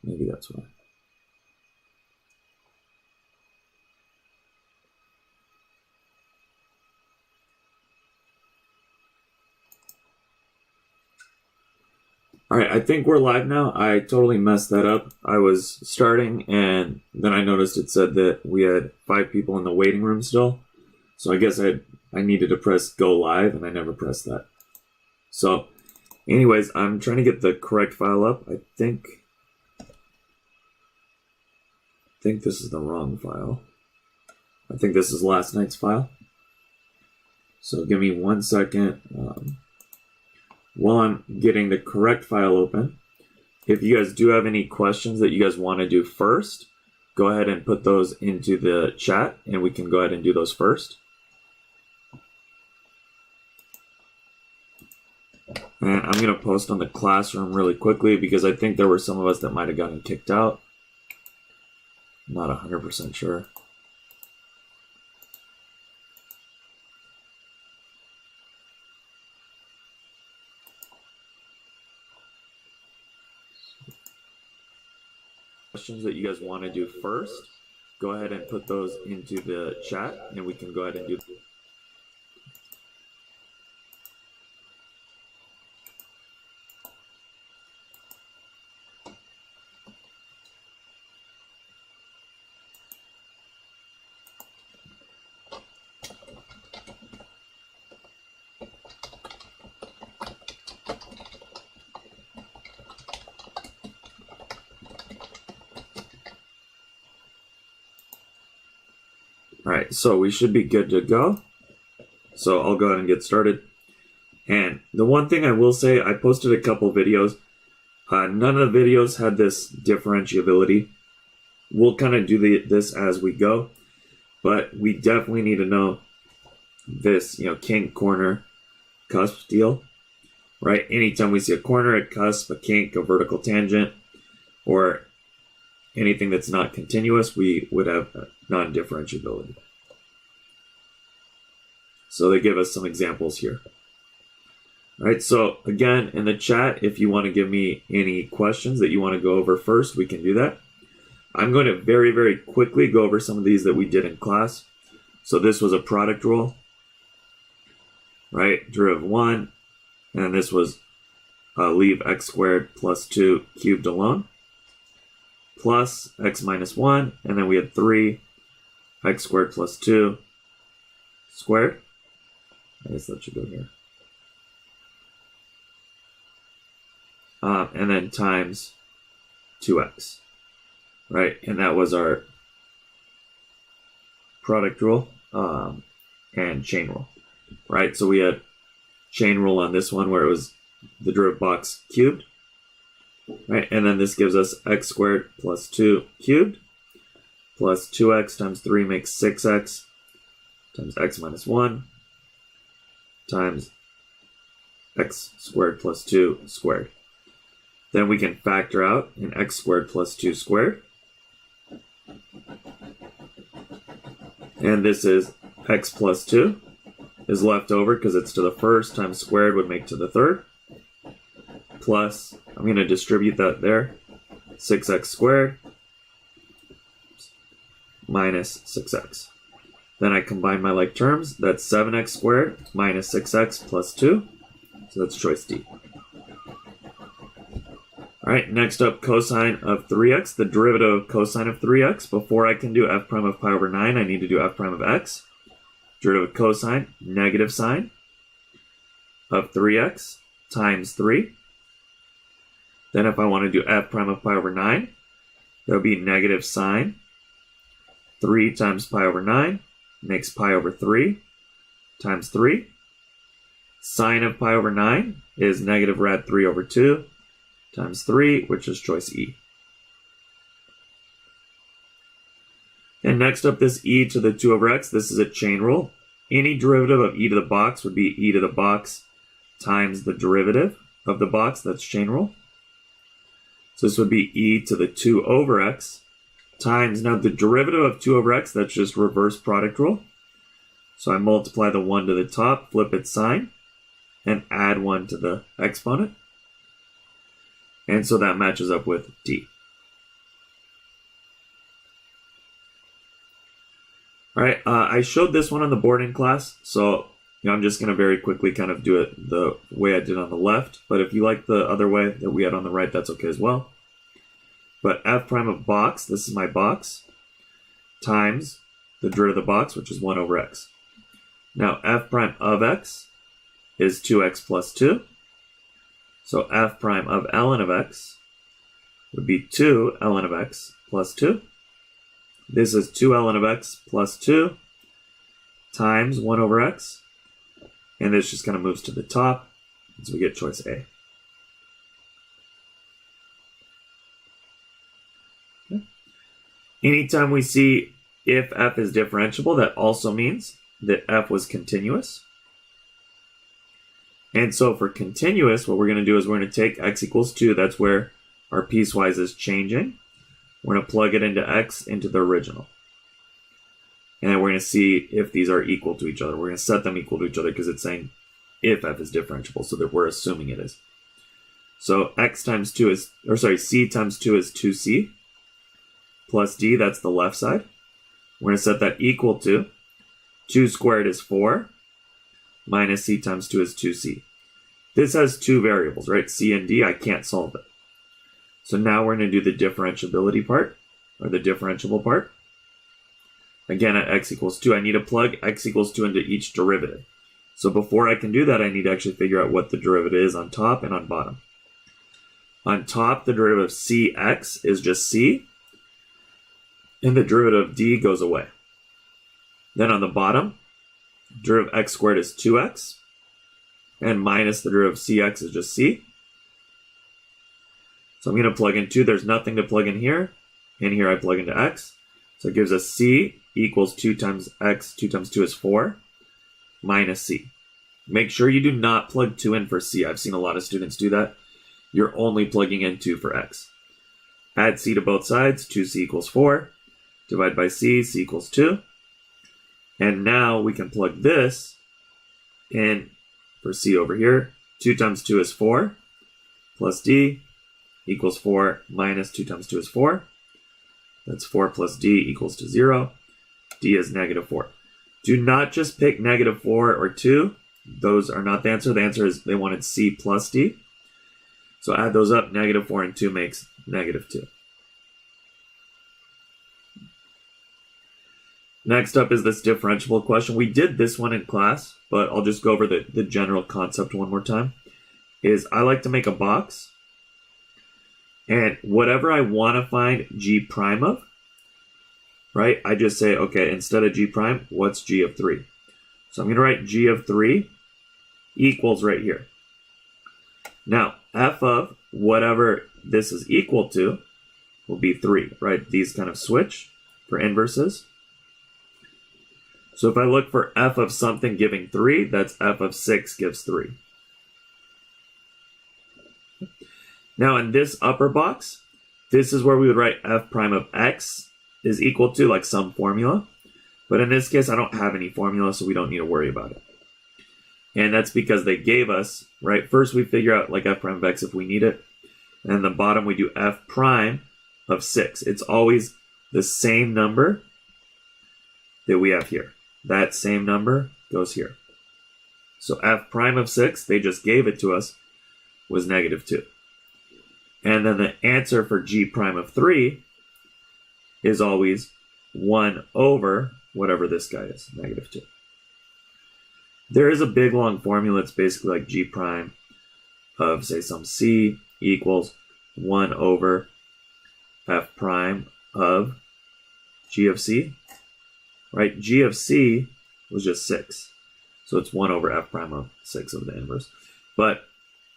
maybe that's why. All right, I think we're live now. I totally messed that up. I was starting and then I noticed it said that we had 5 people in the waiting room still. So I guess I needed to press go live and I never pressed that. So anyways, I'm trying to get the correct file up. I think this is the wrong file. I think this is last night's file. So give me 1 second. While I'm getting the correct file open, if you guys do have any questions that you guys want to do first, go ahead and put those into the chat and we can go ahead and do those first. And I'm going to post on the classroom really quickly because I think there were some of us that might have gotten kicked out. I'm not 100% sure. Questions that you guys want to do first, go ahead and put those into the chat and we can go ahead and do. All right, so we should be good to go. So I'll go ahead and get started. And the one thing I will say, I posted a couple videos. None of the videos had this differentiability. We'll kind of do this as we go, but we definitely need to know this, kink, corner, cusp deal, right? Anytime we see a corner, a cusp, a kink, a vertical tangent, or anything that's not continuous, we would have non-differentiability. So they give us some examples here. All right, so again, in the chat, if you want to give me any questions that you want to go over first, we can do that. I'm going to very, very quickly go over some of these that we did in class. So this was a product rule, right? Derivative 1, and this was leave x squared plus 2 cubed alone, plus x minus 1, and then we had 3 x squared plus 2 squared. I guess that should go here. And then times 2x, right? And that was our product rule and chain rule, right? So we had chain rule on this one where it was the derivative box cubed, right? And then this gives us x squared plus 2 cubed plus 2x times 3 makes 6x times x minus 1 times x squared plus 2 squared. Then we can factor out an x squared plus 2 squared. And this is x plus 2 is left over because it's to the first times squared would make to the third. Plus, I'm going to distribute that there, 6x squared minus 6x. Then I combine my like terms. That's 7x squared minus 6x plus 2. So that's choice D. All right, next up, cosine of 3x, the derivative of cosine of 3x. Before I can do f prime of pi over 9, I need to do f prime of x. Derivative of cosine, negative sine of 3x times 3. Then if I want to do f prime of pi over 9, that would be negative sine 3 times pi over 9 makes pi over 3 times 3. Sine of pi over 9 is negative rad 3 over 2 times 3, which is choice E. And next up, this e to the 2 over x, this is a chain rule. Any derivative of e to the box would be e to the box times the derivative of the box, that's chain rule. So this would be e to the 2 over x times, now the derivative of 2 over x, that's just reverse product rule. So I multiply the 1 to the top, flip its sign, and add 1 to the exponent. And so that matches up with D. All right, I showed this one on the board in class, so I'm just going to very quickly kind of do it the way I did on the left. But if you like the other way that we had on the right, that's okay as well. But f prime of box, this is my box, times the derivative of the box, which is 1 over x. Now, f prime of x is 2x plus 2. So f prime of ln of x would be 2 ln of x plus 2. This is 2 ln of x plus 2 times 1 over x. And this just kind of moves to the top, so we get choice A. Okay. Anytime we see if f is differentiable, that also means that f was continuous. And so for continuous, what we're going to do is we're going to take x equals 2. That's where our piecewise is changing. We're going to plug it into x into the original. And then we're going to see if these are equal to each other. We're going to set them equal to each other because it's saying if f is differentiable, so that we're assuming it is. So x times 2 is, or sorry, c times 2 is 2c plus d, that's the left side. We're going to set that equal to 2 squared is 4 minus c times 2 is 2c. This has two variables, right? C and d, I can't solve it. So now we're going to do the differentiability part, or the differentiable part. Again, at x equals 2, I need to plug x equals 2 into each derivative. So before I can do that, I need to actually figure out what the derivative is on top and on bottom. On top, the derivative of cx is just c, and the derivative of d goes away. Then on the bottom, derivative of x squared is 2x, and minus the derivative of cx is just c. So I'm going to plug in 2. There's nothing to plug in here. And here I plug into x. So it gives us c equals 2 times x, 2 times 2 is 4, minus c. Make sure you do not plug 2 in for c. I've seen a lot of students do that. You're only plugging in 2 for x. Add c to both sides, 2c equals 4. Divide by c, c equals 2. And now we can plug this in for c over here. 2 times 2 is 4, plus d equals 4 minus 2 times 2 is 4. That's 4 plus d equals to 0. D is negative 4. Do not just pick negative 4 or 2. Those are not the answer. The answer is they wanted c plus d. So add those up. Negative 4 and 2 makes negative 2. Next up is this differentiable question. We did this one in class, but I'll just go over the general concept one more time. Is I like to make a box. And whatever I want to find g prime of, right, I just say, okay, instead of g prime, what's g of 3? So I'm going to write g of 3 equals right here. Now, f of whatever this is equal to will be 3, right? These kind of switch for inverses. So if I look for f of something giving 3, that's f of 6 gives 3. Now in this upper box, this is where we would write f prime of x is equal to like some formula. But in this case, I don't have any formula, so we don't need to worry about it. And that's because they gave us, right, first we figure out like f prime of x if we need it. And in the bottom, we do f prime of 6. It's always the same number that we have here. That same number goes here. So f prime of 6, they just gave it to us, was negative 2. And then the answer for g prime of 3 is always 1 over whatever this guy is, negative 2. There is a big long formula. It's basically like g prime of, say, some c equals 1 over f prime of g of c. Right? G of c was just 6. So it's 1 over f prime of 6 of the inverse. But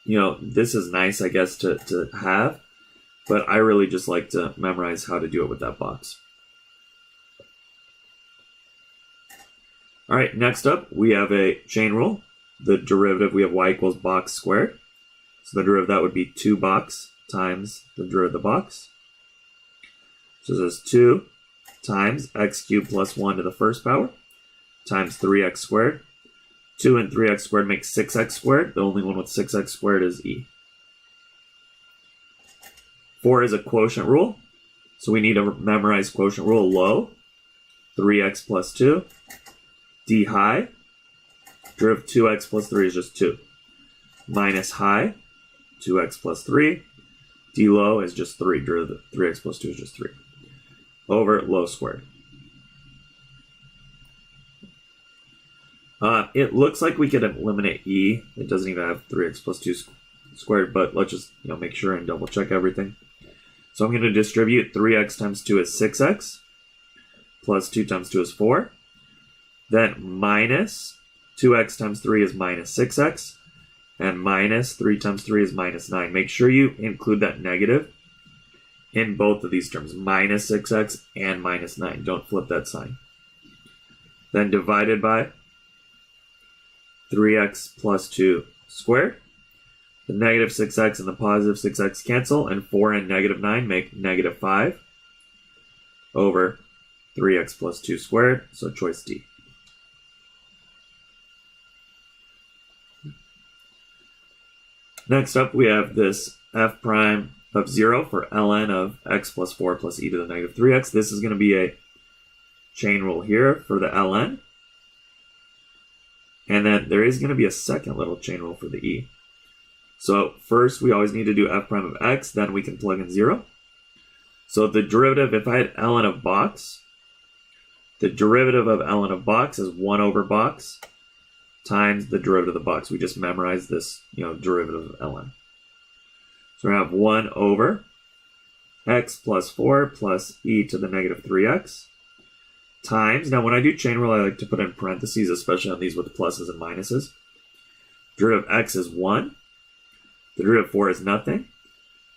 you know, this is nice, I guess, to have, but I really just like to memorize how to do it with that box. All right, next up, we have a chain rule. The derivative, we have y equals box squared. So the derivative of that would be 2 box times the derivative of the box. So this is 2 times x cubed plus 1 to the first power times 3x squared. 2 and 3x squared makes 6x squared. The only one with 6x squared is e. 4 is a quotient rule. So we need to memorize quotient rule low. 3x plus 2. D high, derivative of 2x plus 3 is just 2. Minus high, 2x plus 3. D low is just 3. Derivative of 3x plus 2 is just 3. Over low squared. It looks like we could eliminate e. It doesn't even have 3x plus 2 squared, but let's just make sure and double check everything. So I'm going to distribute 3x times 2 is 6x, plus 2 times 2 is 4. Then minus 2x times 3 is minus 6x, and minus 3 times 3 is minus 9. Make sure you include that negative in both of these terms, minus 6x and minus 9. Don't flip that sign. Then divided by 3x plus 2 squared. The negative 6x and the positive 6x cancel, and 4 and negative 9 make negative 5 over 3x plus 2 squared, so choice D. Next up, we have this f prime of 0 for ln of x plus 4 plus e to the negative 3x. This is going to be a chain rule here for the ln. And then there is going to be a second little chain rule for the e. So first, we always need to do f prime of x, then we can plug in 0. So the derivative, if I had ln of box, the derivative of ln of box is 1 over box times the derivative of the box. We just memorized this, derivative of ln. So we're going to have 1 over x plus 4 plus e to the negative 3x times, now when I do chain rule, I like to put in parentheses, especially on these with pluses and minuses. Derivative of x is 1. The derivative of 4 is nothing.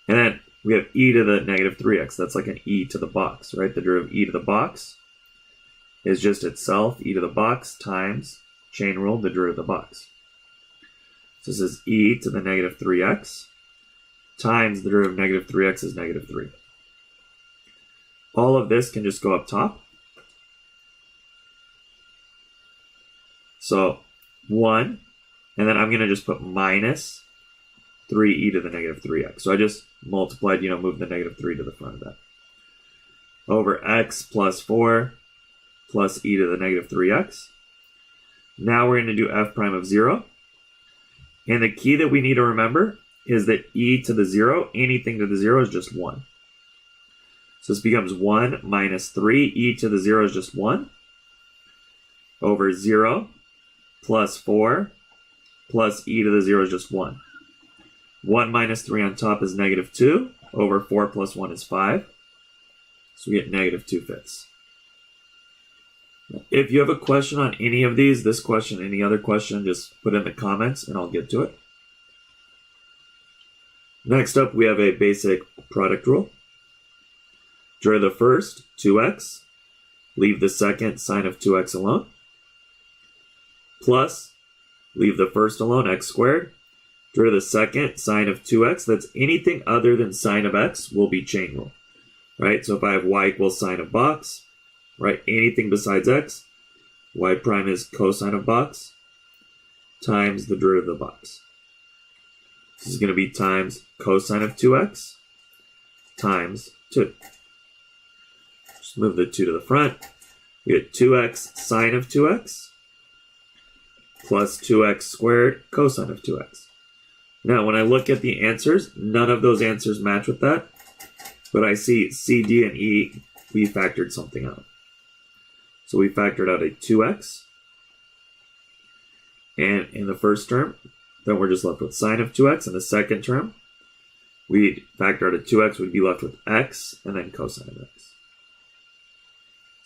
And then we have e to the negative 3x. That's like an e to the box, right? The derivative of e to the box is just itself, e to the box times chain rule, the derivative of the box. So this is e to the negative 3x times the derivative of negative 3x is negative 3. All of this can just go up top. So 1, and then I'm going to just put minus 3e to the negative 3x. So I just multiplied, moved the negative 3 to the front of that. Over x plus 4 plus e to the negative 3x. Now we're going to do f prime of 0. And the key that we need to remember is that e to the 0, anything to the 0 is just 1. So this becomes 1 minus 3. E to the 0 is just 1. Over 0 plus 4 plus e to the 0 is just 1. 1 minus 3 on top is negative 2. Over 4 plus 1 is 5. So we get negative 2/5. If you have a question on any of these, this question, any other question, just put in the comments and I'll get to it. Next up, we have a basic product rule. Draw the first, 2x. Leave the second, sine of 2x alone. Plus, leave the first alone, x squared. Draw the second, sine of 2x. That's anything other than sine of x will be chain rule. Right? So if I have y equals sine of box, right, anything besides x, y prime is cosine of box times the derivative of the box. This is going to be times cosine of 2x times 2. Just move the 2 to the front. We get 2x sine of 2x plus 2x squared cosine of 2x. Now, when I look at the answers, none of those answers match with that. But I see C, D, and E, we factored something out. So we factored out a 2x. And in the first term, then we're just left with sine of 2x. In the second term, we factor out a 2x, we'd be left with x, and then cosine of x.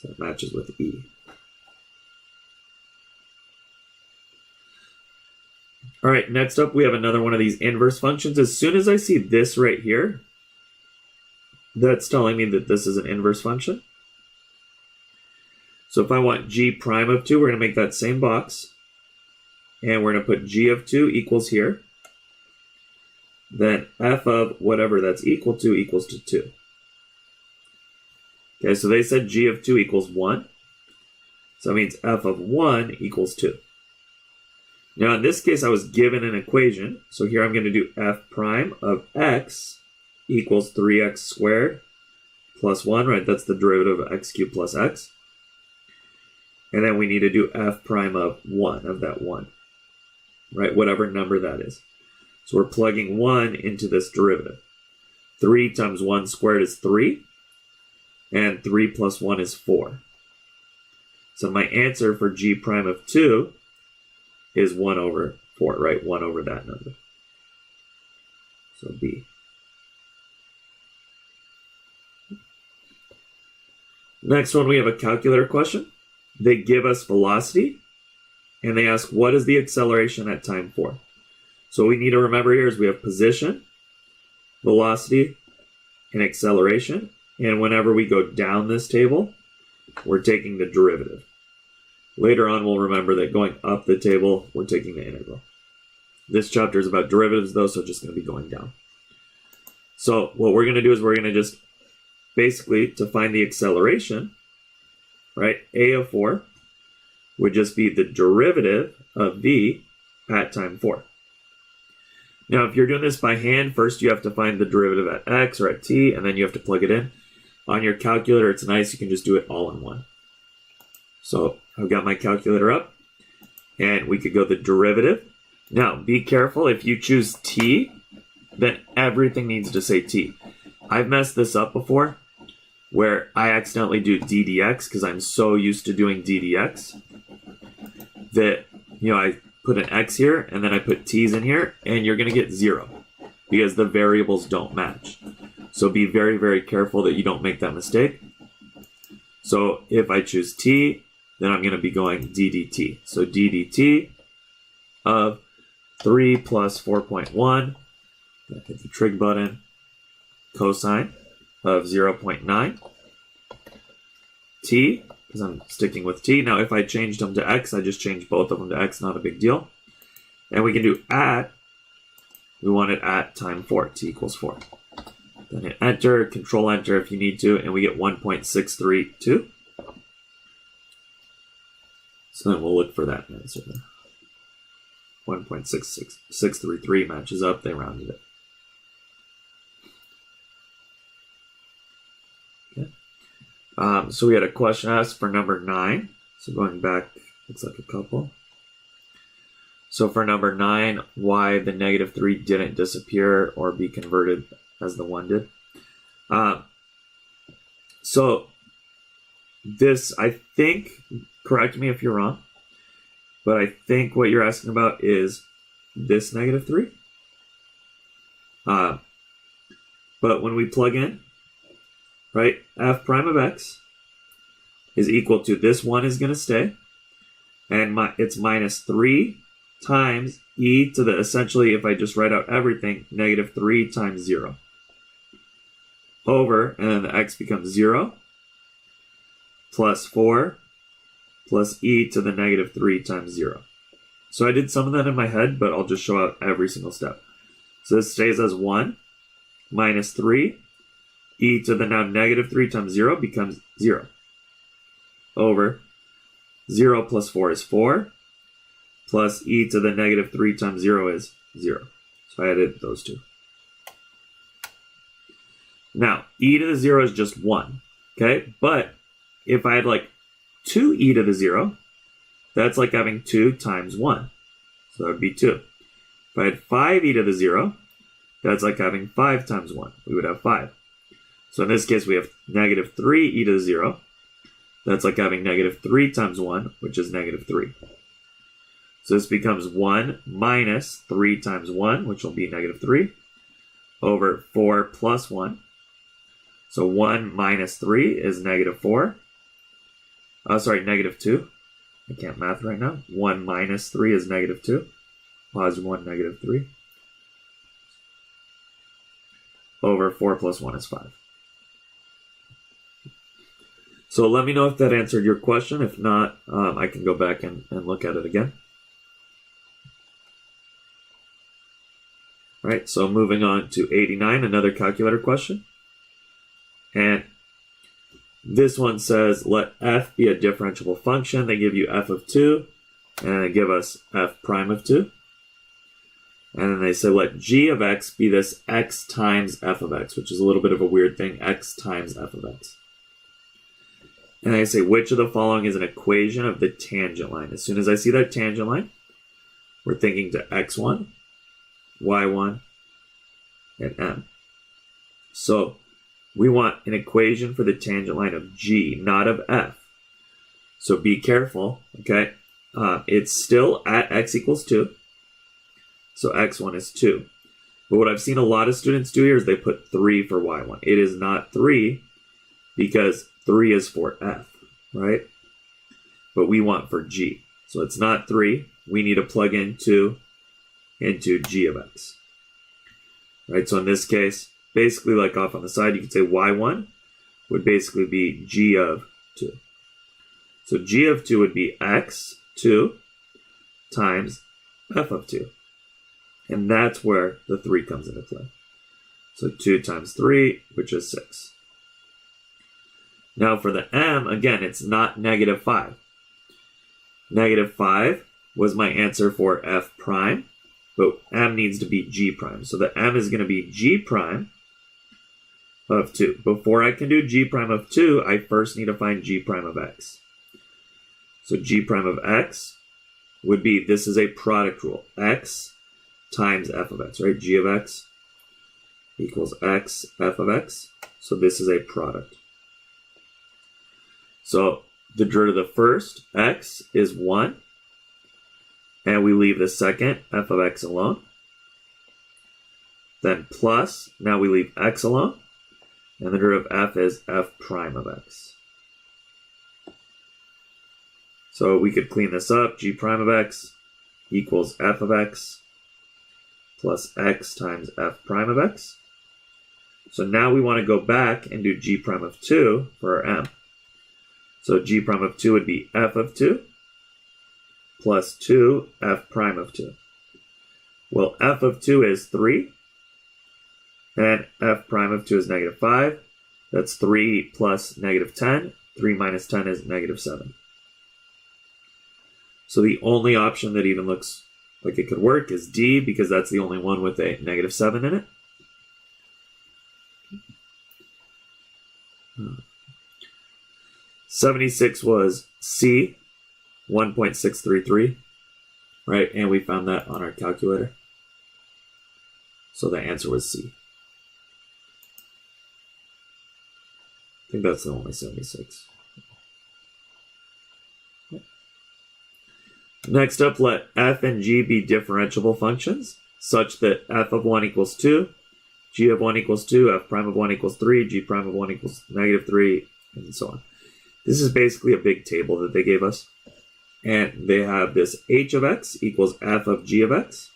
So it matches with E. All right, next up, we have another one of these inverse functions. As soon as I see this right here, that's telling me that this is an inverse function. So if I want g prime of 2, we're going to make that same box. And we're going to put g of 2 equals here. Then f of whatever that's equal to equals to 2. Okay, so they said g of 2 equals 1. So that means f of 1 equals 2. Now in this case, I was given an equation. So here I'm going to do f prime of x equals 3x squared plus 1, right? That's the derivative of x cubed plus x. And then we need to do f prime of 1, of that 1, right? Whatever number that is. So we're plugging 1 into this derivative. 3 times 1 squared is 3, and 3 plus 1 is 4. So my answer for g prime of 2 is 1 over 4, right? 1 over that number. So B. Next one, we have a calculator question. They give us velocity, and they ask, what is the acceleration at time 4? So what we need to remember here is we have position, velocity, and acceleration. And whenever we go down this table, we're taking the derivative. Later on, we'll remember that going up the table, we're taking the integral. This chapter is about derivatives, though, so it's just going to be going down. So what we're going to do is we're going to just, basically, to find the acceleration, right, a of 4 would just be the derivative of v at time 4. Now, if you're doing this by hand, first you have to find the derivative at x or at t, and then you have to plug it in. On your calculator, it's nice, you can just do it all in one. So I've got my calculator up, and we could go the derivative. Now, be careful, if you choose t, then everything needs to say t. I've messed this up before, where I accidentally do d dx, because I'm so used to doing d dx, that, I put an x here, and then I put t's in here, and you're going to get 0, because the variables don't match. So be very, very careful that you don't make that mistake. So if I choose t, then I'm going to be going d dt. So d dt of 3 plus 4.1, hit the trig button, cosine of 0.9, t, because I'm sticking with t. Now, if I changed them to x, I just changed both of them to x, not a big deal. And we can do at, we want it at time 4, t equals 4. Then hit enter, control enter if you need to, and we get 1.632. So then we'll look for that answer there. 1.66633 matches up, they rounded it. So we had a question asked for number 9. So going back, looks like a couple. So for number 9, why the negative 3 didn't disappear or be converted as the 1 did. So this, I think, correct me if you're wrong, but I think what you're asking about is this negative 3. But when we plug in, right, f prime of x is equal to, this 1 is going to stay, and it's minus 3 times e to the, essentially, if I just write out everything, negative 3 times 0 over, and then the x becomes 0 plus 4 plus e to the negative 3 times 0. So I did some of that in my head, but I'll just show out every single step. So this stays as 1 minus 3 e to the now negative 3 times 0 becomes 0 over 0 plus 4 is 4 plus e to the negative 3 times 0 is 0. So I added those two. Now, e to the 0 is just 1, okay? But if I had like 2 e to the 0, that's like having 2 times 1. So that would be 2. If I had 5 e to the 0, that's like having 5 times 1. We would have 5. So in this case, we have negative 3 e to the 0. That's like having negative 3 times 1, which is negative 3. So this becomes 1 minus 3 times 1, which will be negative 3, over 4 plus 1. So 1 minus 3 is negative 4. Negative 2. I can't math right now. 1 minus 3 is negative 2. Positive 1, negative 3. Over 4 plus 1 is 5. So let me know if that answered your question. If not, I can go back and look at it again. All right, so moving on to 89, another calculator question. And this one says, let f be a differentiable function. They give you f of 2, and they give us f prime of 2. And then they say, let g of x be this x times f of x, which is a little bit of a weird thing, x times f of x. And I say, which of the following is an equation of the tangent line? As soon as I see that tangent line, we're thinking to x1, y1, and m. So we want an equation for the tangent line of g, not of f. So be careful, okay? It's still at x equals 2. So x1 is 2. But what I've seen a lot of students do here is they put 3 for y1. It is not 3 because 3 is for f, right? But we want for g. So it's not 3. We need to plug into g of x. Right, so in this case, basically like off on the side, you could say y1 would basically be g of 2. So g of 2 would be x2 times f of 2. And that's where the 3 comes into play. So 2 times 3, which is 6. Now for the m, again, it's not negative 5. Negative 5 was my answer for f prime, but m needs to be g prime. So the m is going to be g prime of 2. Before I can do g prime of 2, I first need to find g prime of x. So g prime of x would be, this is a product rule, x times f of x, right? G of x equals x f of x. So this is a product. So the derivative of the first, x, is 1. And we leave the second, f of x, alone. Then plus, now we leave x alone. And the derivative of f is f prime of x. So we could clean this up. G prime of x equals f of x plus x times f prime of x. So now we want to go back and do g prime of 2 for our m. So g prime of 2 would be f of 2 plus 2 f prime of 2. Well, f of 2 is 3, and f prime of 2 is negative 5. That's 3 plus negative 10. 3 minus 10 is negative 7. So the only option that even looks like it could work is D, because that's the only one with a negative 7 in it. 76 was C, 1.633, right? And we found that on our calculator. So the answer was C. I think that's the only 76. Next up, let f and g be differentiable functions such that f of 1 equals 2, g of 1 equals 2, f prime of 1 equals 3, g prime of 1 equals negative 3, and so on. This is basically a big table that they gave us. And they have this h of x equals f of g of x.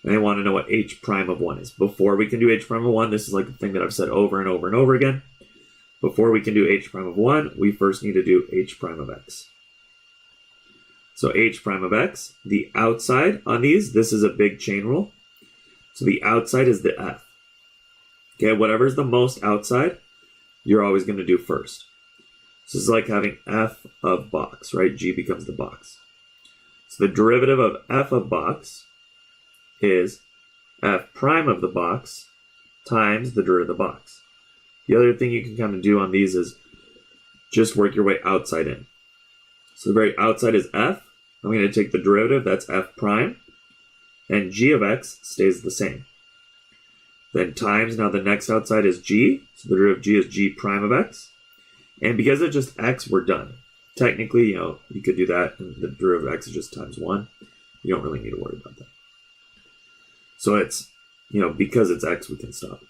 And they want to know what h prime of 1 is. Before we can do h prime of 1, this is like the thing that I've said over and over and over again. Before we can do h prime of 1, we first need to do h prime of x. So h prime of x, the outside on these, this is a big chain rule. So the outside is the f. Okay, whatever's the most outside, you're always going to do first. So this is like having f of box, right? G becomes the box. So the derivative of f of box is f prime of the box times the derivative of the box. The other thing you can kind of do on these is just work your way outside in. So the very outside is f. I'm going to take the derivative, that's f prime, and g of x stays the same. Then times, now the next outside is g, so the derivative of g is g prime of x. And because it's just x, we're done. Technically, you could do that, and the derivative of x is just times 1. You don't really need to worry about that. So it's, because it's x, we can stop.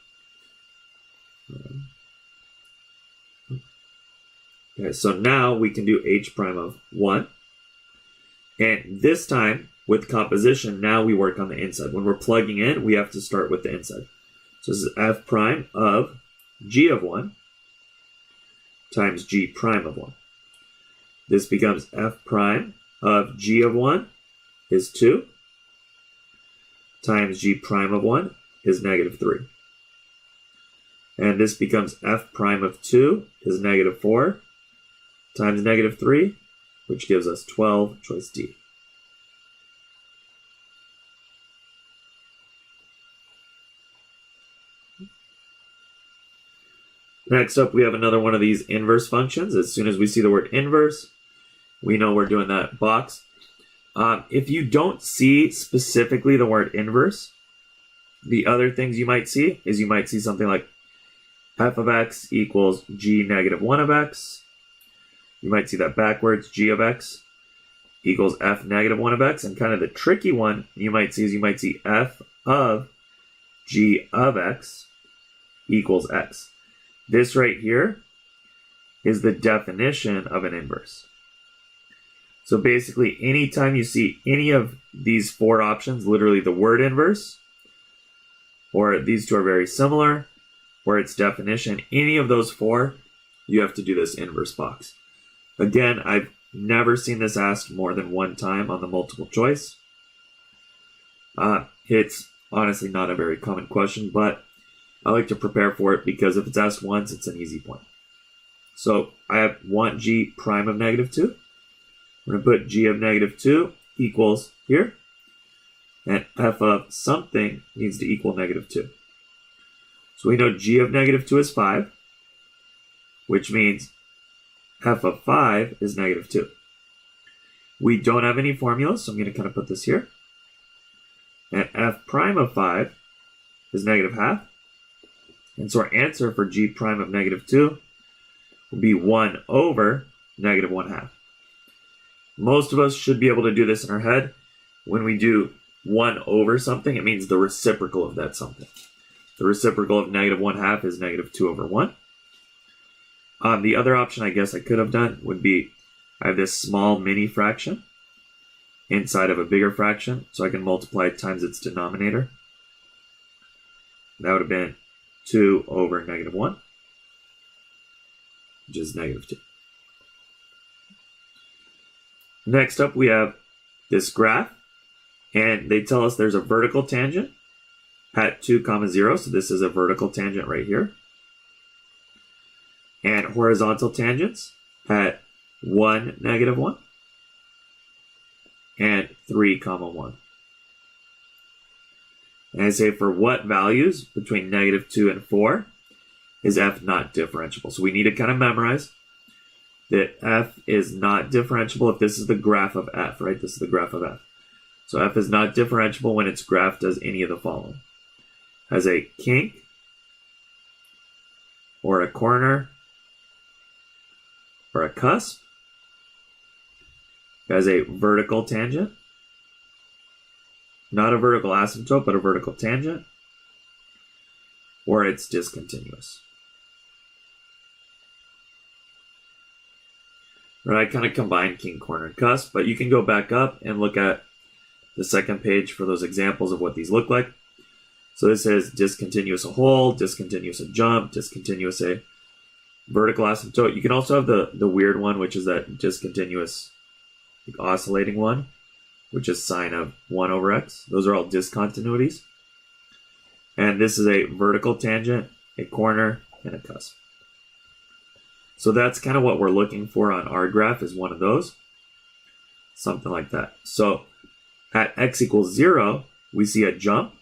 Okay, so now we can do h prime of 1. And this time, with composition, now we work on the inside. When we're plugging in, we have to start with the inside. So this is f prime of g of 1 times g prime of 1. This becomes f prime of g of 1 is 2 times g prime of 1 is negative 3. And this becomes f prime of 2 is negative 4 times negative 3, which gives us 12, choice D. Next up, we have another one of these inverse functions. As soon as we see the word inverse, we know we're doing that box. If you don't see specifically the word inverse, the other things you might see is you might see something like f of x equals g negative 1 of x. You might see that backwards, g of x equals f negative 1 of x. And kind of the tricky one you might see is you might see f of g of x equals x. This right here is the definition of an inverse. So basically, anytime you see any of these four options, literally the word inverse, or these two are very similar, or its definition, any of those four, you have to do this inverse box. Again, I've never seen this asked more than one time on the multiple choice. It's honestly not a very common question, but I like to prepare for it because if it's asked once, it's an easy point. So I want g prime of negative 2. We're going to put g of negative 2 equals here. And f of something needs to equal negative 2. So we know g of negative 2 is 5, which means f of 5 is negative 2. We don't have any formulas, so I'm going to kind of put this here. And f prime of 5 is negative half. And so our answer for g prime of negative 2 will be 1 over negative 1 half. Most of us should be able to do this in our head. When we do 1 over something, it means the reciprocal of that something. The reciprocal of negative 1 half is negative 2 over 1. The other option I guess I could have done would be I have this small mini fraction inside of a bigger fraction, so I can multiply it times its denominator. That would have been 2 over negative 1, which is negative 2. Next up, we have this graph, and they tell us there's a vertical tangent at 2, 0, so this is a vertical tangent right here. And horizontal tangents at 1, negative 1, and 3, 1. And I say for what values between negative 2 and 4 is f not differentiable. So we need to kind of memorize that f is not differentiable if this is the graph of f, right? This is the graph of f. So f is not differentiable when its graph does any of the following. Has a kink, or a corner, or a cusp. Has a vertical tangent. Not a vertical asymptote, but a vertical tangent. Or it's discontinuous. Right, I kind of combined kink, corner, and cusp, but you can go back up and look at the second page for those examples of what these look like. So this is discontinuous a hole, discontinuous a jump, discontinuous a vertical asymptote. You can also have the weird one, which is that discontinuous oscillating one, which is sine of 1 over x. Those are all discontinuities. And this is a vertical tangent, a corner, and a cusp. So that's kind of what we're looking for on our graph, is one of those. Something like that. So at x equals 0, we see a jump,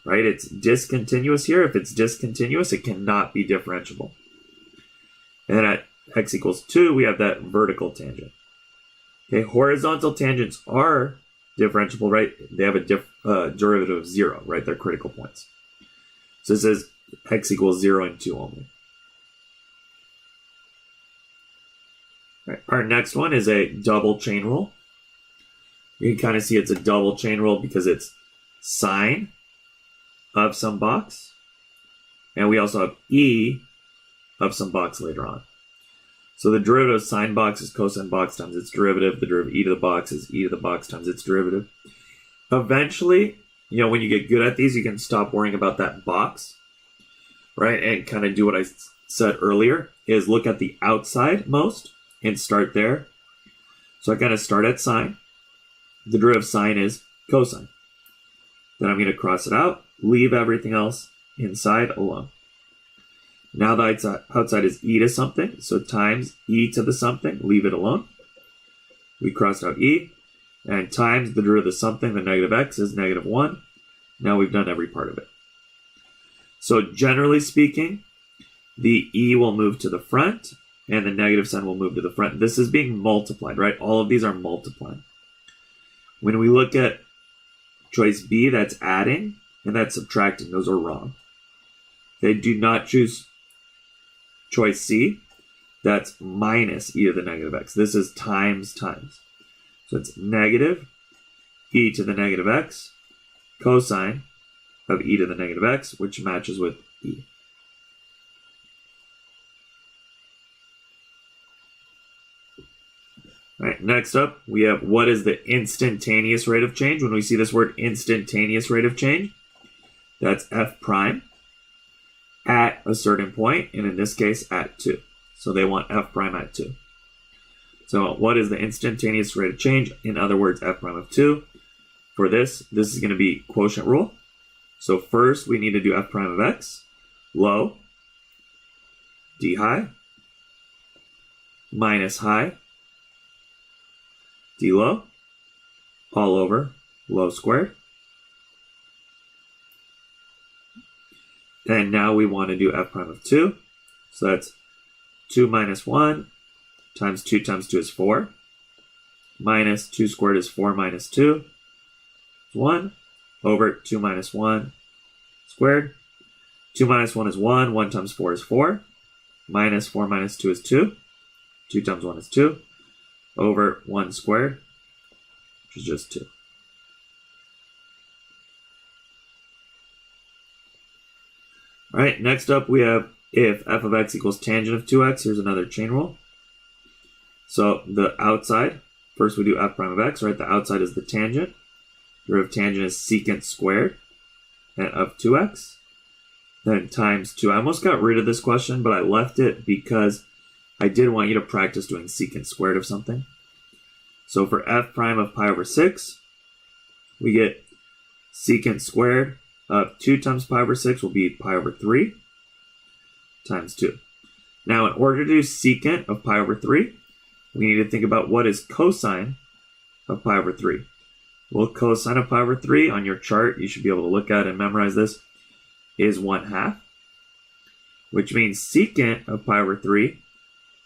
right? It's discontinuous here. If it's discontinuous, it cannot be differentiable. And then at x equals 2, we have that vertical tangent. Okay, horizontal tangents are differentiable, right? They have a derivative of 0, right? They're critical points. So it says x equals 0 and 2 only. Right. Our next one is a double chain rule. You can kind of see it's a double chain rule because it's sine of some box, and we also have e of some box later on. So the derivative of sine box is cosine box times its derivative. The derivative of e to the box is e to the box times its derivative. Eventually, when you get good at these, you can stop worrying about that box, right? And kind of do what I said earlier, is look at the outside most and start there. So I kind of start at sine. The derivative of sine is cosine. Then I'm going to cross it out, leave everything else inside alone. Now the outside is e to something, so times e to the something, leave it alone. We crossed out e, and times the derivative of something, the negative x, is negative 1. Now we've done every part of it. So generally speaking, the e will move to the front, and the negative sign will move to the front. This is being multiplied, right? All of these are multiplying. When we look at choice B, that's adding, and that's subtracting. Those are wrong. They do not choose choice C. That's minus e to the negative x. This is times times. So it's negative e to the negative x cosine of e to the negative x, which matches with e. All right, next up, we have what is the instantaneous rate of change? When we see this word instantaneous rate of change, that's f prime at a certain point, and in this case, at 2. So they want f prime at 2. So what is the instantaneous rate of change? In other words, f prime of 2. For this is going to be quotient rule. So first, we need to do f prime of x, low, d high, minus high, d low, all over low squared. And now we want to do f prime of 2. So that's 2 minus 1 times 2 times 2 is 4. Minus 2 squared is 4 minus 2. 1 over 2 minus 1 squared. 2 minus 1 is 1. 1 times 4 is 4. Minus 4 minus 2 is 2. 2 times 1 is 2. Over 1 squared, which is just 2. All right, next up we have if f of x equals tangent of 2x. Here's another chain rule. So the outside, first we do f prime of x, right? The outside is the tangent. Derivative of tangent is secant squared of 2x. Then times 2. I almost got rid of this question, but I left it because I did want you to practice doing secant squared of something. So for f prime of pi over 6, we get secant squared of 2 times pi over 6 will be pi over 3 times 2. Now, in order to do secant of pi over 3, we need to think about what is cosine of pi over 3. Well, cosine of pi over 3 on your chart, you should be able to look at and memorize this, is 1/2, which means secant of pi over 3,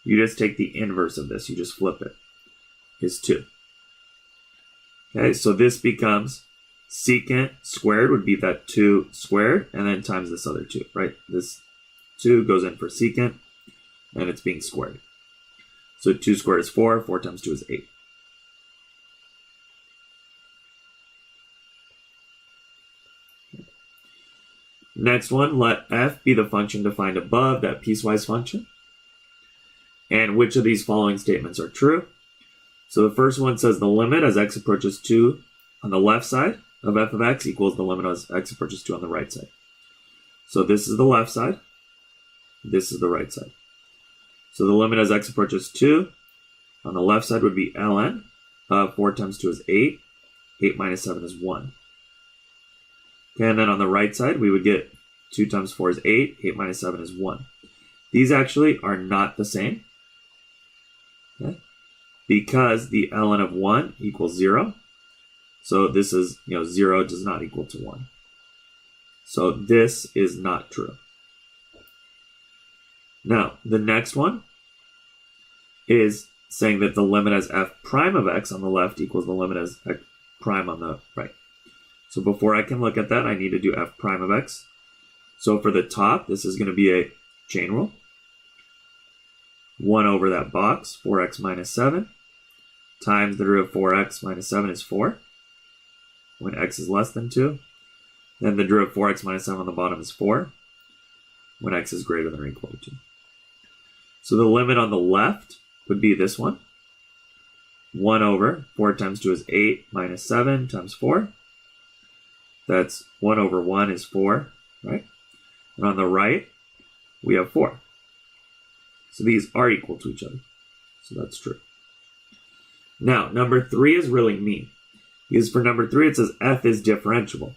you just take the inverse of this, you just flip it, is 2. Okay, so this becomes secant squared would be that 2 squared, and then times this other 2, right? This 2 goes in for secant, and it's being squared. So 2 squared is 4, 4 times 2 is 8. Next one, let f be the function defined above, that piecewise function. And which of these following statements are true? So the first one says the limit as x approaches 2 on the left side of f of x equals the limit as x approaches 2 on the right side. So this is the left side. This is the right side. So the limit as x approaches 2 on the left side would be ln. 4 times 2 is 8. 8 minus 7 is 1. Okay, and then on the right side, we would get 2 times 4 is 8. 8 minus 7 is 1. These actually are not the same. Okay? Because the ln of 1 equals 0. So this is, 0 does not equal to 1. So this is not true. Now, the next one is saying that the limit as f prime of x on the left equals the limit as x prime on the right. So before I can look at that, I need to do f prime of x. So for the top, this is going to be a chain rule. 1 over that box, 4x minus 7, times the root of 4x minus 7 is 4, when x is less than 2. Then the root of 4x minus 7 on the bottom is 4, when x is greater than or equal to 2. So the limit on the left would be this one. 1 over 4 times 2 is 8 minus 7 times 4. That's 1 over 1 is 4, right? And on the right, we have 4. So these are equal to each other. So that's true. Now, number 3 is really neat. Because for number 3, it says f is differentiable.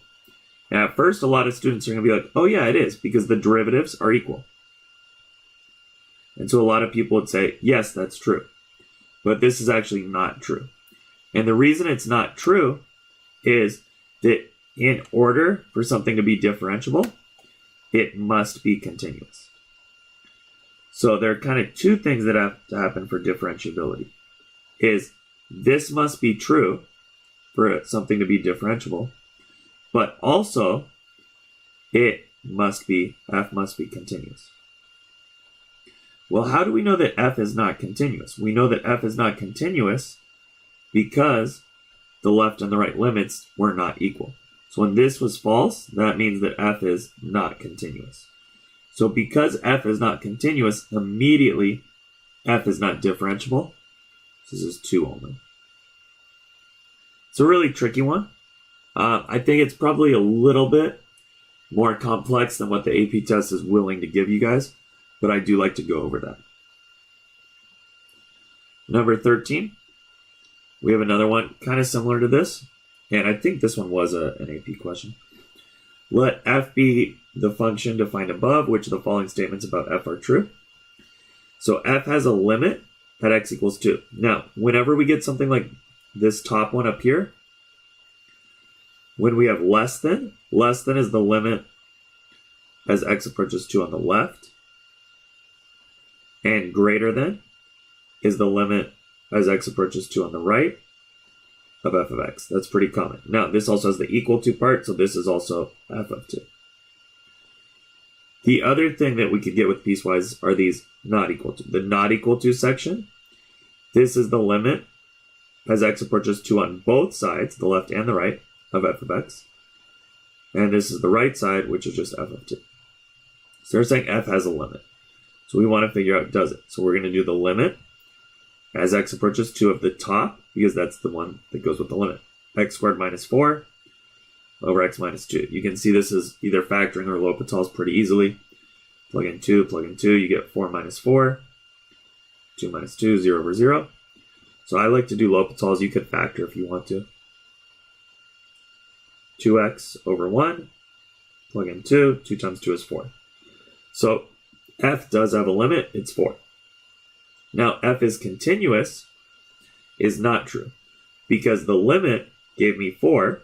And at first, a lot of students are going to be like, oh yeah, it is, because the derivatives are equal. And so a lot of people would say, yes, that's true. But this is actually not true. And the reason it's not true is that in order for something to be differentiable, it must be continuous. So there are kind of two things that have to happen for differentiability. Is this must be true for something to be differentiable, but also f must be continuous. Well, how do we know that f is not continuous? We know that f is not continuous because the left and the right limits were not equal. So when this was false, that means that f is not continuous. So because f is not continuous, immediately f is not differentiable. This is 2 only. It's a really tricky one. I think it's probably a little bit more complex than what the AP test is willing to give you guys, but I do like to go over that. Number 13, we have another one kind of similar to this, and I think this one was an AP question. Let f be the function defined above, which of the following statements about f are true. So f has a limit at x equals 2. Now, whenever we get something like this top one up here, when we have less than is the limit as x approaches 2 on the left, and greater than is the limit as x approaches 2 on the right of f of x. That's pretty common. Now, this also has the equal to part, so this is also f of 2. The other thing that we could get with piecewise are these not equal to. The not equal to section, this is the limit as x approaches 2 on both sides, the left and the right, of f of x. And this is the right side, which is just f of 2. So they're saying f has a limit. So we want to figure out, does it? So we're going to do the limit as x approaches 2 of the top, because that's the one that goes with the limit. X squared minus 4 over x minus 2. You can see this is either factoring or L'Hopital's pretty easily. Plug in 2, you get 4 minus 4. 2 minus 2, 0 over 0. So I like to do L'Hopital's. You could factor if you want to. 2x over 1. Plug in 2. 2 times 2 is 4. So f does have a limit. It's 4. Now, f is continuous is not true, because the limit gave me 4,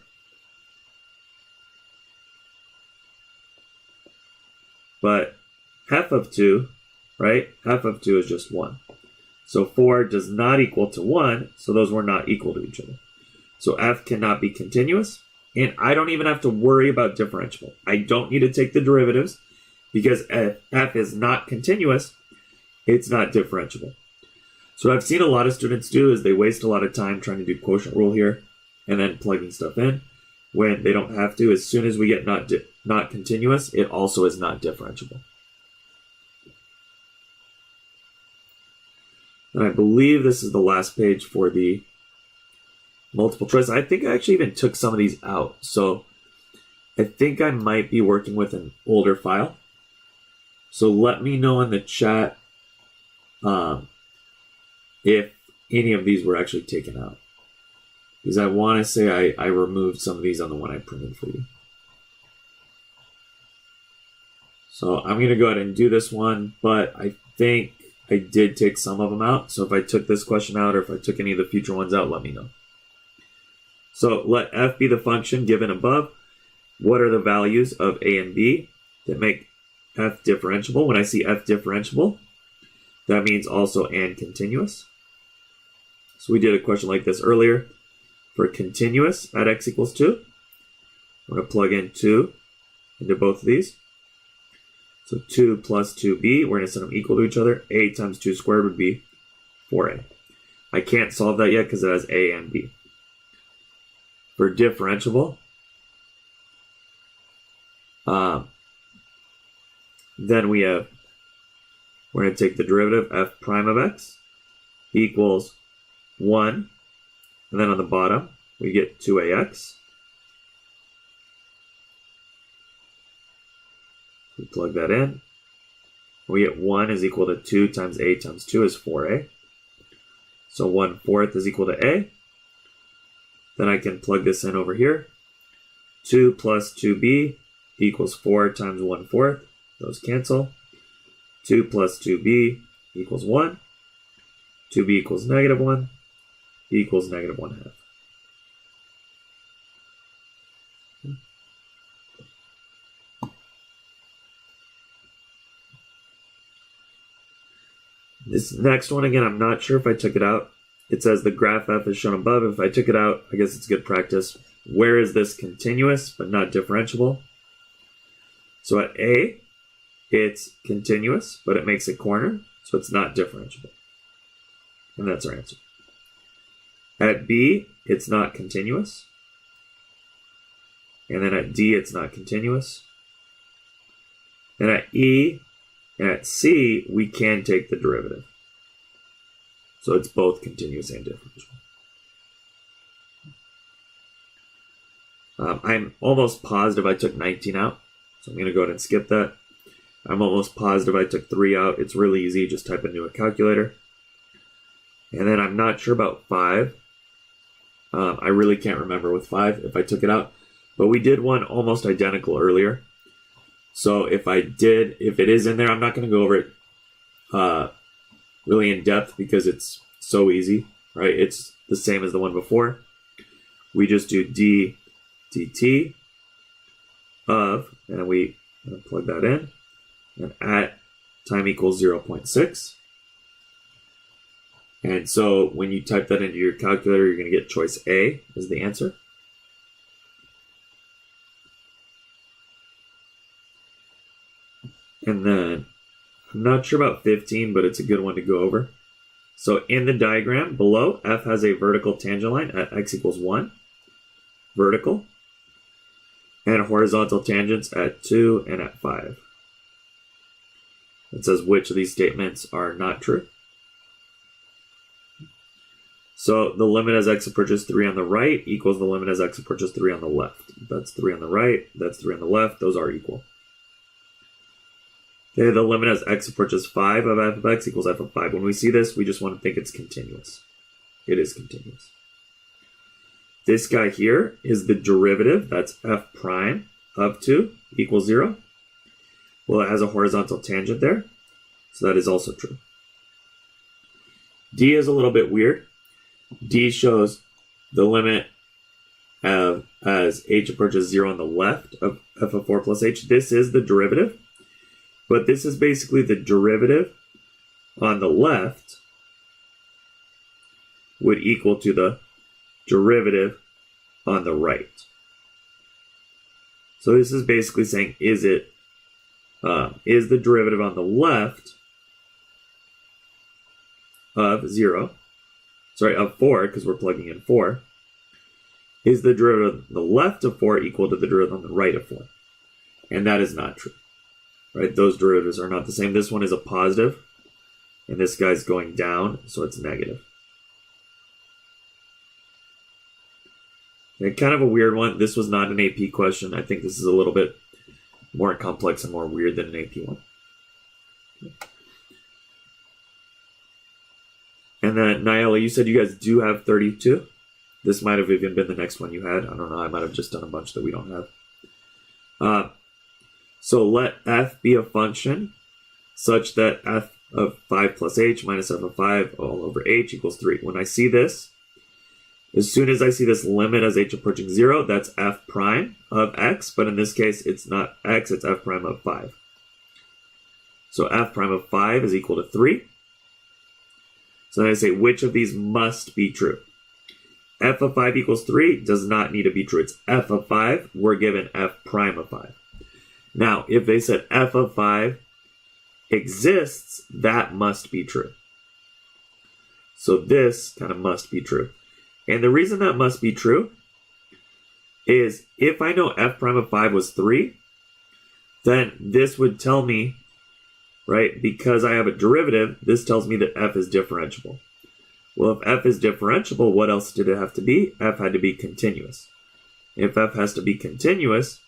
but f of 2, right? F of 2 is just 1. So 4 does not equal to 1, so those were not equal to each other. So f cannot be continuous, and I don't even have to worry about differentiable. I don't need to take the derivatives, because if f is not continuous, it's not differentiable. So what I've seen a lot of students do is they waste a lot of time trying to do quotient rule here and then plugging stuff in when they don't have to. As soon as we get not continuous, it also is not differentiable. And I believe this is the last page for the multiple choice. I think I actually even took some of these out. So I think I might be working with an older file. So let me know in the chat if any of these were actually taken out. Because I want to say I removed some of these on the one I printed for you. So I'm going to go ahead and do this one, but I think I did take some of them out. So if I took this question out or if I took any of the future ones out, let me know. So let f be the function given above. What are the values of a and b that make f differentiable? When I see f differentiable, that means also and continuous. So we did a question like this earlier. For continuous at x equals 2, we're going to plug in 2 into both of these. So 2 plus 2b, we're going to set them equal to each other. A times 2 squared would be 4a. I can't solve that yet because it has a and b. For differentiable, then we're going to take the derivative f prime of x equals 1. And then on the bottom, we get 2ax. We plug that in. We get 1 is equal to 2 times a times 2 is 4a. So 1/4 is equal to a. Then I can plug this in over here. 2 plus 2b equals 4 times 1/4. Those cancel. 2 plus 2b equals 1. 2b equals -1. B equals -1/2. This next one, again, I'm not sure if I took it out. It says the graph f is shown above. If I took it out, I guess it's good practice. Where is this continuous but not differentiable? So at A, it's continuous, but it makes a corner, so it's not differentiable. And that's our answer. At B, it's not continuous. And then at D, it's not continuous. And at E and at C, we can take the derivative. So it's both continuous and differentiable. I'm almost positive I took 19 out, so I'm going to go ahead and skip that. I'm almost positive I took 3 out. It's really easy. Just type into a calculator. And then I'm not sure about 5. I really can't remember with 5 if I took it out. But we did one almost identical earlier. So if it is in there, I'm not going to go over it really in depth because it's so easy, right? It's the same as the one before. We just do d dt of, and we plug that in, and at time equals 0.6. And so when you type that into your calculator, you're going to get choice A as the answer. And then, I'm not sure about 15, but it's a good one to go over. So in the diagram below, f has a vertical tangent line at x equals 1, vertical, and horizontal tangents at 2 and at 5. It says which of these statements are not true. So the limit as x approaches 3 on the right equals the limit as x approaches 3 on the left. That's 3 on the right, that's 3 on the left, those are equal. Okay, the limit as x approaches 5 of f of x equals f of 5. When we see this, we just want to think it's continuous. It is continuous. This guy here is the derivative, that's f prime of 2 equals 0. Well, it has a horizontal tangent there, so that is also true. D is a little bit weird. D shows the limit as h approaches 0 on the left of f of 4 plus h. This is the derivative, but this is basically the derivative on the left would equal to the derivative on the right. So this is basically saying, is the derivative on the left of 0, of 4, because we're plugging in 4, is the derivative on the left of 4 equal to the derivative on the right of 4? And that is not true. Right? Those derivatives are not the same. This one is a positive, and this guy's going down, so it's negative. Okay, kind of a weird one. This was not an AP question. I think this is a little bit more complex and more weird than an AP one. And then, Nyala, you said you guys do have 32. This might have even been the next one you had. I don't know. I might have just done a bunch that we don't have. So let f be a function such that f of 5 plus h minus f of 5 all over h equals 3. When I see this, as soon as I see this limit as h approaching 0, that's f prime of x, but in this case, it's not x, it's f prime of 5. So f prime of 5 is equal to 3. So then I say, which of these must be true? F of 5 equals 3 does not need to be true. It's f of 5. We're given f prime of 5. Now, if they said f of 5 exists, that must be true. So this kind of must be true. And the reason that must be true is if I know f prime of 5 was 3, then this would tell me, right, because I have a derivative, this tells me that f is differentiable. Well, if f is differentiable, what else did it have to be? F had to be continuous. If f has to be continuous,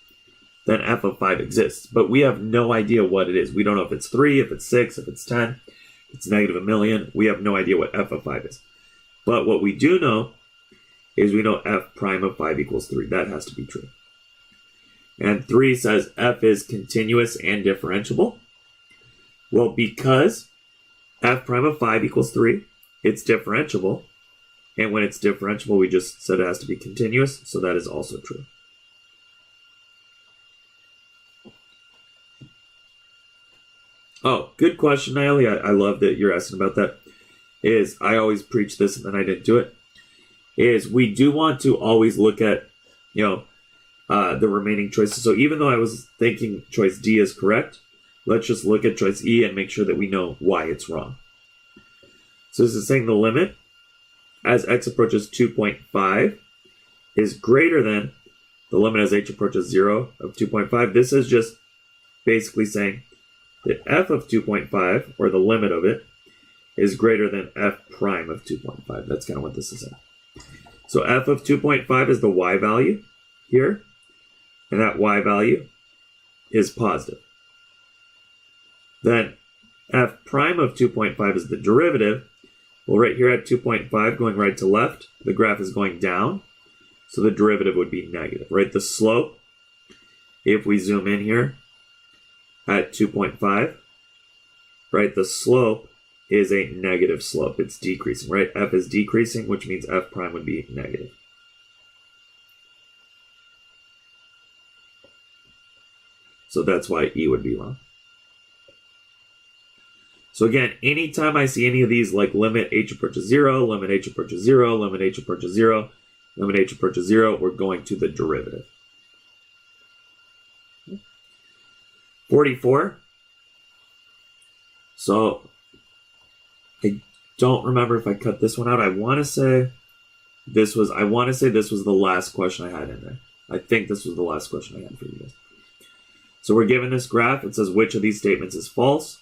then f of 5 exists. But we have no idea what it is. We don't know if it's 3, if it's 6, if it's 10, if it's negative a million. We have no idea what f of 5 is. But what we do know is we know f prime of 5 equals 3. That has to be true. And 3 says f is continuous and differentiable. Well, because f prime of 5 equals 3, it's differentiable. And when it's differentiable, we just said it has to be continuous. So that is also true. Oh, good question, Naomi. I love that you're asking about that. I always preach this and then I didn't do it. We do want to always look at, the remaining choices. So even though I was thinking choice D is correct, let's just look at choice E and make sure that we know why it's wrong. So this is saying the limit as x approaches 2.5 is greater than the limit as h approaches 0 of 2.5. This is just basically saying that f of 2.5, or the limit of it, is greater than f prime of 2.5. That's kind of what this is saying. So f of 2.5 is the y value here, and that y value is positive. Then f prime of 2.5 is the derivative. Well, right here at 2.5, going right to left, the graph is going down, so the derivative would be negative, right? The slope, if we zoom in here at 2.5, right, the slope is a negative slope. It's decreasing, right? F is decreasing, which means f prime would be negative. So that's why E would be wrong. So again, anytime I see any of these, like limit h approaches 0, limit h approaches 0, limit h approaches 0, limit h approaches 0, we're going to the derivative. 44. So I don't remember if I cut this one out. I want to say this was the last question I had in there. I think this was the last question I had for you guys. So we're given this graph. It says which of these statements is false.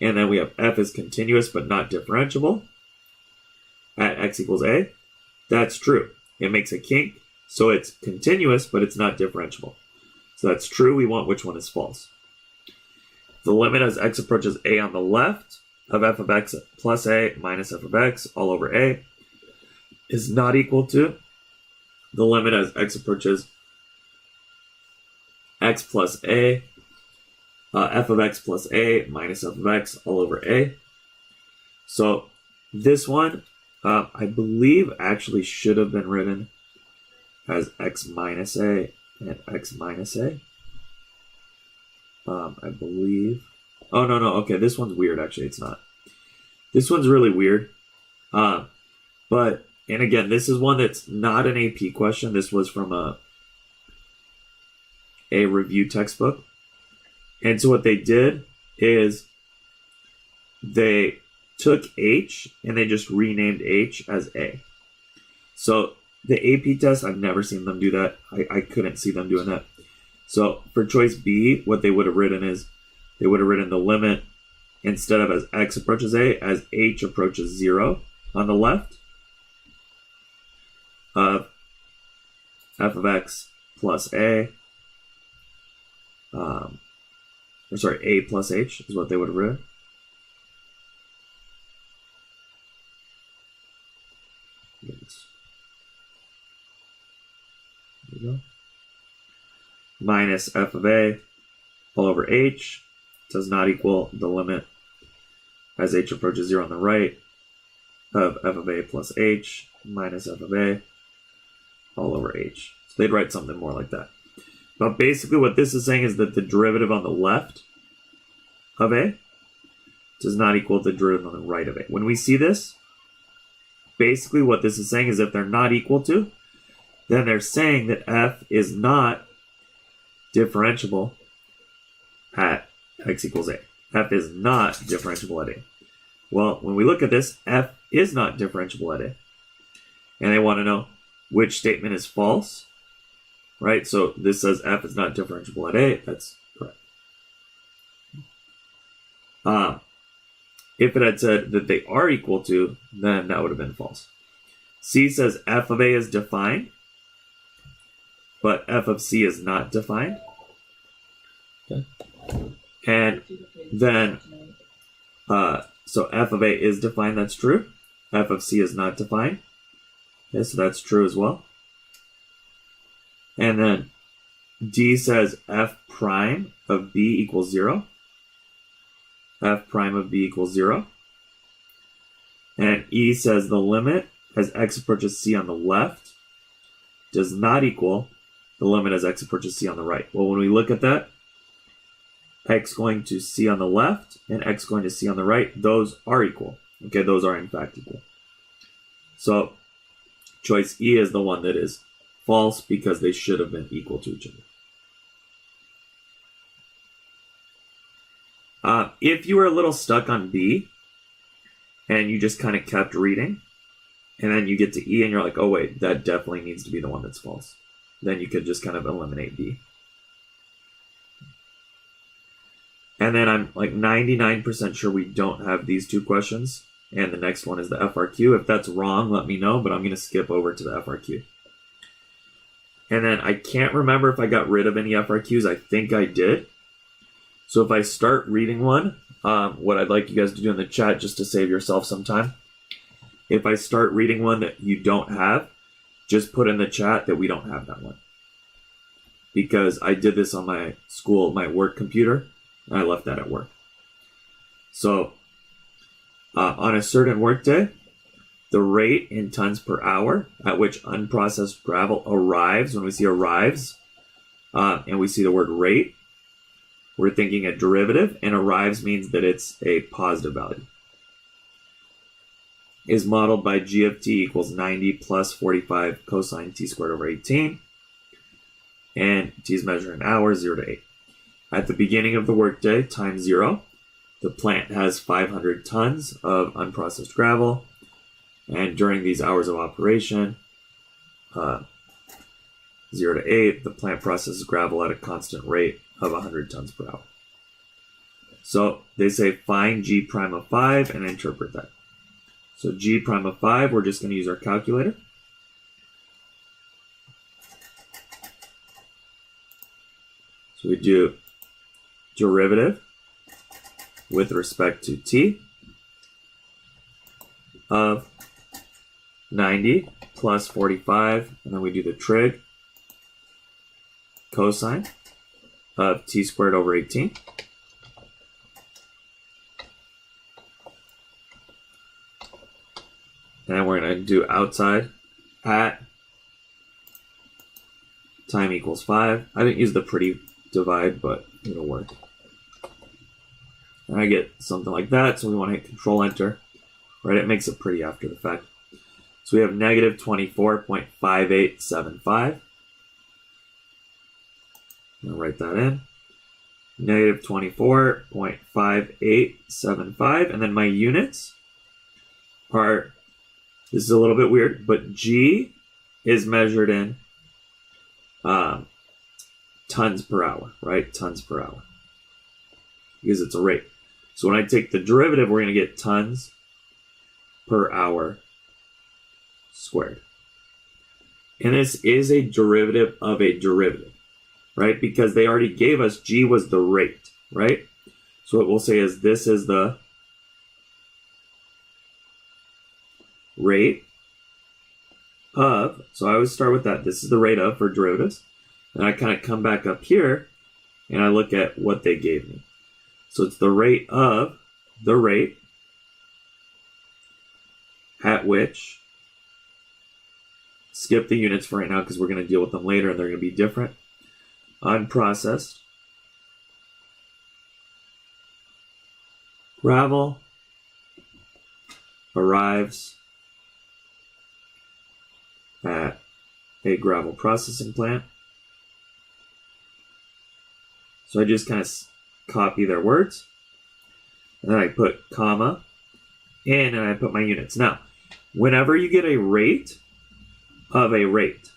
And then we have f is continuous but not differentiable at x equals a. That's true. It makes a kink, so it's continuous but it's not differentiable. So that's true. We want which one is false. The limit as x approaches a on the left of f of x plus a minus f of x all over a is not equal to the limit as x approaches x plus a, f of x plus a minus f of x all over a. So this one, I believe, actually should have been written as x minus a and x minus a. I believe. Oh, no. Okay, this one's weird, actually. It's not. This one's really weird. And again, this is one that's not an AP question. This was from a review textbook. And so what they did is they took H and they just renamed H as A. So the AP test, I've never seen them do that. I couldn't see them doing that. So for choice B, what they would have written is they would have written the limit instead of as x approaches a, as h approaches 0 on the left of f of x plus a, a plus h is what they would have written. There you go. Minus f of a all over h does not equal the limit as h approaches 0 on the right of f of a plus h minus f of a all over h. So they'd write something more like that. But basically what this is saying is that the derivative on the left of a does not equal the derivative on the right of a. When we see this, basically what this is saying is if they're not equal to, then they're saying that f is not differentiable at x equals a. F is not differentiable at a. Well, when we look at this, f is not differentiable at a. And they want to know which statement is false, right? So this says f is not differentiable at a. That's correct. If it had said that they are equal to, then that would have been false. C says f of a is defined, but f of c is not defined. Okay. And then, so f of a is defined, that's true. F of c is not defined. Okay, so that's true as well. And then D says f prime of b equals 0. F prime of b equals 0. And E says the limit as x approaches c on the left does not equal the limit as x approaches c on the right. Well, when we look at that, x going to c on the left and x going to c on the right, those are equal. Okay, those are in fact equal. So choice E is the one that is false because they should have been equal to each other. If you were a little stuck on B and you just kind of kept reading, and then you get to E and you're like, oh wait, that definitely needs to be the one that's false, then you could just kind of eliminate B. And then I'm like 99% sure we don't have these two questions. And the next one is the FRQ. If that's wrong, let me know, but I'm going to skip over to the FRQ. And then I can't remember if I got rid of any FRQs. I think I did. So if I start reading one, what I'd like you guys to do in the chat just to save yourself some time, if I start reading one that you don't have, just put in the chat that we don't have that one. Because I did this on my work computer, and I left that at work. So on a certain workday, the rate in tons per hour at which unprocessed gravel arrives, when we see arrives, and we see the word rate, we're thinking a derivative, and arrives means that it's a positive value, is modeled by g of t equals 90 plus 45 cosine t squared over 18, and t is measured in hours, 0 to 8. At the beginning of the workday, time 0, the plant has 500 tons of unprocessed gravel, and during these hours of operation, 0 to 8, the plant processes gravel at a constant rate of 100 tons per hour. So they say find g prime of 5 and interpret that. So g prime of 5, we're just going to use our calculator. So we do derivative with respect to t of 90 plus 45, and then we do the trig cosine of t squared over 18. And we're going to do outside at time equals 5. I didn't use the pretty divide, but it'll work. And I get something like that, so we want to hit Control Enter. Right, it makes it pretty after the fact. So we have negative 24.5875. I'll write that in. Negative 24.5875. And then my units are, this is a little bit weird, but G is measured in tons per hour, right? Tons per hour. Because it's a rate. So when I take the derivative, we're going to get tons per hour squared. And this is a derivative of a derivative, right? Because they already gave us G was the rate, right? So what we'll say is this is the rate of, so I always start with that. This is the rate of for derivatives. And I kind of come back up here and I look at what they gave me. So it's the rate of the rate at which, skip the units for right now because we're going to deal with them later and they're going to be different, unprocessed gravel arrives at a gravel processing plant. So I just kind of copy their words, and then I put comma in, and I put my units. Now, whenever you get a rate of a rate,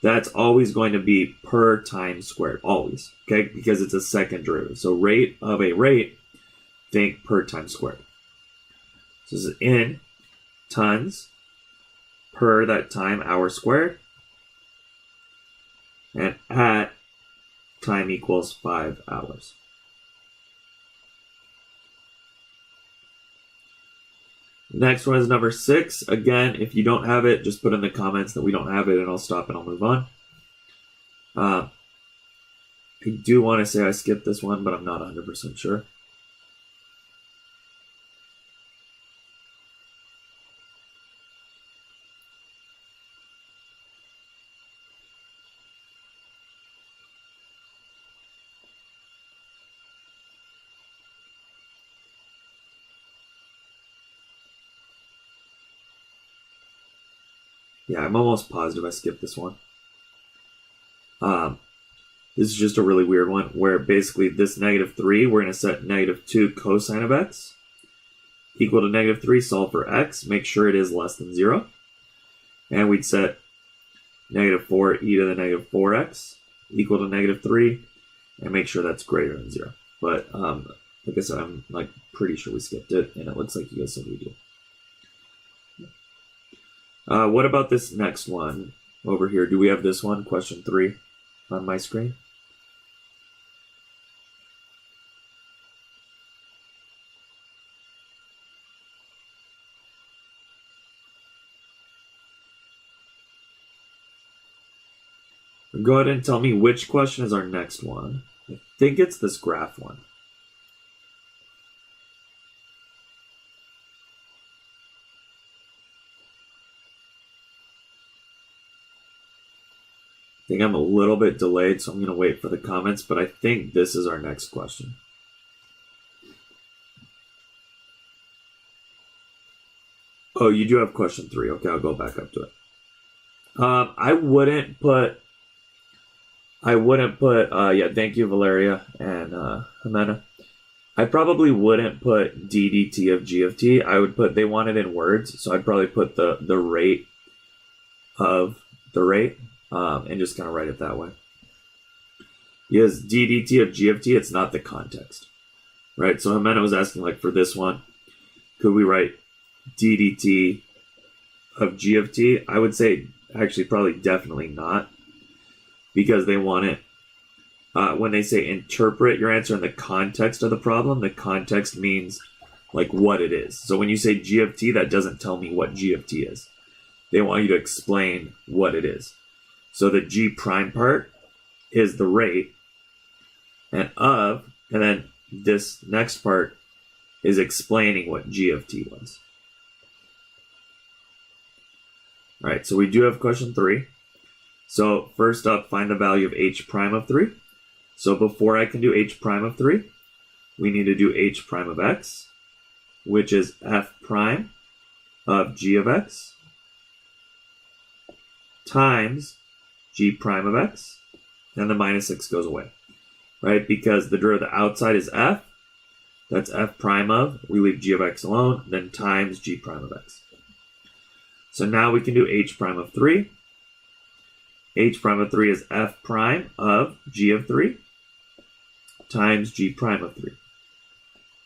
that's always going to be per time squared, always, okay? Because it's a second derivative. So rate of a rate, think per time squared. So this is in tons per that time hour squared, and at time equals 5 hours. Next one is number 6. Again, if you don't have it, just put in the comments that we don't have it and I'll stop and I'll move on. I do want to say I skipped this one, but I'm not 100% sure. Yeah, I'm almost positive I skipped this one. This is just a really weird one where basically this -3, we're going to set -2 cosine of x equal to -3, solve for x, make sure it is less than 0. And we'd set -4 e to the -4x equal to -3 and make sure that's greater than 0. But like I said, I'm like pretty sure we skipped it, and it looks like you guys said we do. What about this next one over here? Do we have this one, question 3, on my screen? Go ahead and tell me which question is our next one. I think it's this graph one. I think I'm a little bit delayed, so I'm going to wait for the comments, but I think this is our next question. Oh, you do have question 3. Okay, I'll go back up to it. I wouldn't put, yeah, thank you, Valeria and Jimena. I probably wouldn't put d dt of g of t. I would put, they want it in words, so I'd probably put the rate of the rate and just kind of write it that way. Because d dt of g of t, it's not the context, right? So Jimena was asking, like, for this one, could we write d dt of g of t? I would say actually probably definitely not, because they want it, when they say interpret your answer in the context of the problem, the context means like what it is. So when you say g of t, that doesn't tell me what g of t is. They want you to explain what it is. So the g prime part is the rate, and then this next part is explaining what g of t was. All right, so we do have question 3. So first up, find the value of h prime of 3. So before I can do h prime of 3, we need to do h prime of x, which is f prime of g of x times g prime of x, and the -6 goes away, right? Because the derivative outside is f, that's f prime of, we leave g of x alone, then times g prime of x. So now we can do h prime of 3. H prime of 3 is f prime of g of 3 times g prime of 3.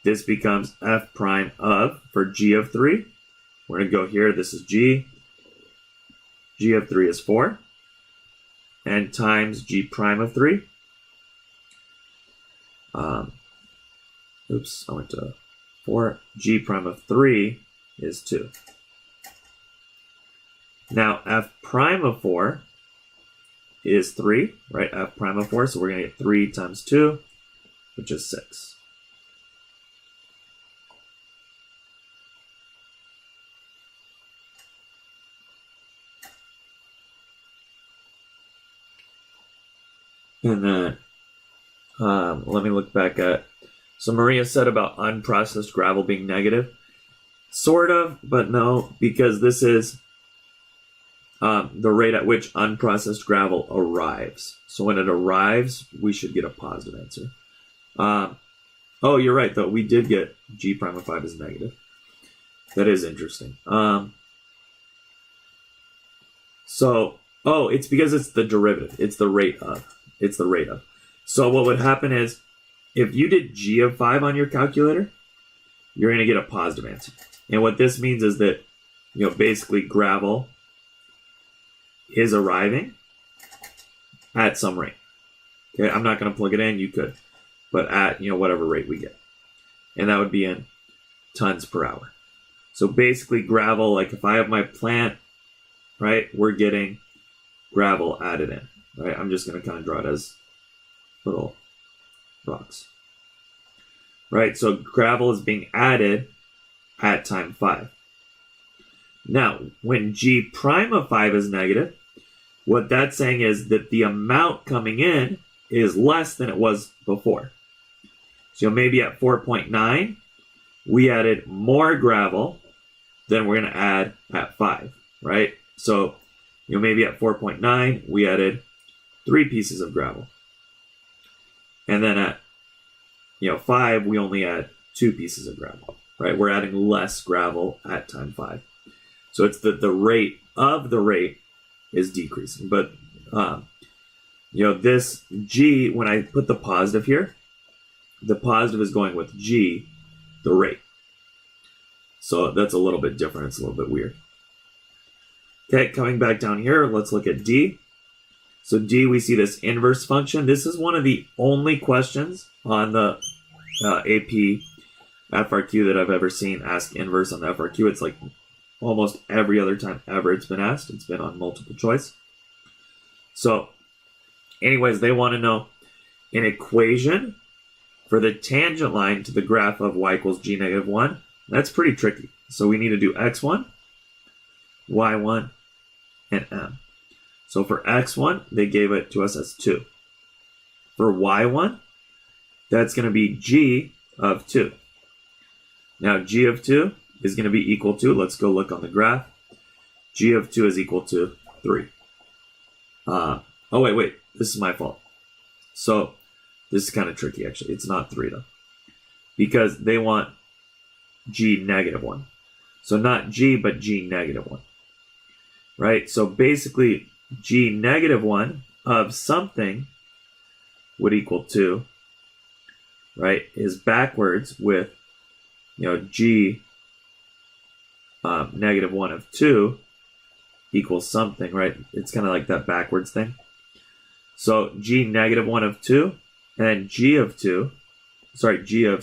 This becomes f prime of, for g of 3, we're going to go here, this is g of 3 is 4, and times g prime of 3. Oops, I went to 4. G prime of 3 is 2. Now f prime of 4 is 3, right? F prime of 4, so we're going to get 3 times 2, which is 6. And then let me look back at, so Maria said about unprocessed gravel being negative. Sort of, but no, because this is the rate at which unprocessed gravel arrives. So when it arrives, we should get a positive answer. Oh, you're right, though. We did get g prime of 5 is negative. That is interesting. It's because it's the derivative. It's the rate of. It's the rate of. So what would happen is, if you did g of 5 on your calculator, you're going to get a positive answer. And what this means is that, basically gravel is arriving at some rate. Okay, I'm not going to plug it in. You could, but at whatever rate we get, and that would be in tons per hour. So basically, gravel. Like if I have my plant, right, we're getting gravel added in. Right, I'm just going to kind of draw it as little rocks. Right, so gravel is being added at time 5. Now, when g prime of 5 is negative, what that's saying is that the amount coming in is less than it was before. So maybe at 4.9, we added more gravel than we're going to add at 5, right? So maybe at 4.9, we added 3 pieces of gravel. And then at, 5, we only add 2 pieces of gravel, right? We're adding less gravel at time 5. So it's the rate of the rate is decreasing. But, this G, when I put the positive here, the positive is going with G, the rate. So that's a little bit different. It's a little bit weird. Okay, coming back down here, let's look at D. So D, we see this inverse function. This is one of the only questions on the AP FRQ that I've ever seen ask inverse on the FRQ. It's like almost every other time ever it's been asked. It's been on multiple choice. So anyways, they want to know an equation for the tangent line to the graph of y equals g negative 1. That's pretty tricky. So we need to do x1, y1, and m. So for x1, they gave it to us as 2. For y1, that's going to be g of 2. Now g of 2 is going to be equal to, let's go look on the graph. G of 2 is equal to 3. Oh, wait, this is my fault. So this is kind of tricky, actually. It's not 3, though, because they want g negative 1. So not g, but g negative 1, right? So basically, g negative 1 of something would equal 2, right, is backwards with, g negative 1 of 2 equals something, right? It's kind of like that backwards thing. So g negative 1 of 2, and then g of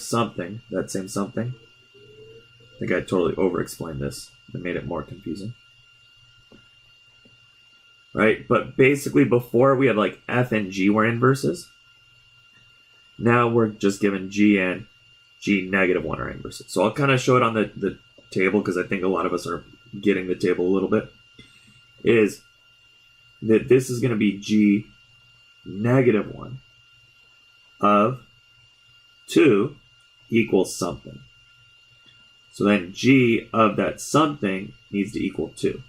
something, that same something. I think I totally over-explained this and made it more confusing. Right? But basically, before we had like f and g were inverses. Now we're just given g and g negative 1 are inverses. So I'll kind of show it on the table, because I think a lot of us are getting the table a little bit. Is that this is going to be g negative 1 of 2 equals something. So then g of that something needs to equal 2.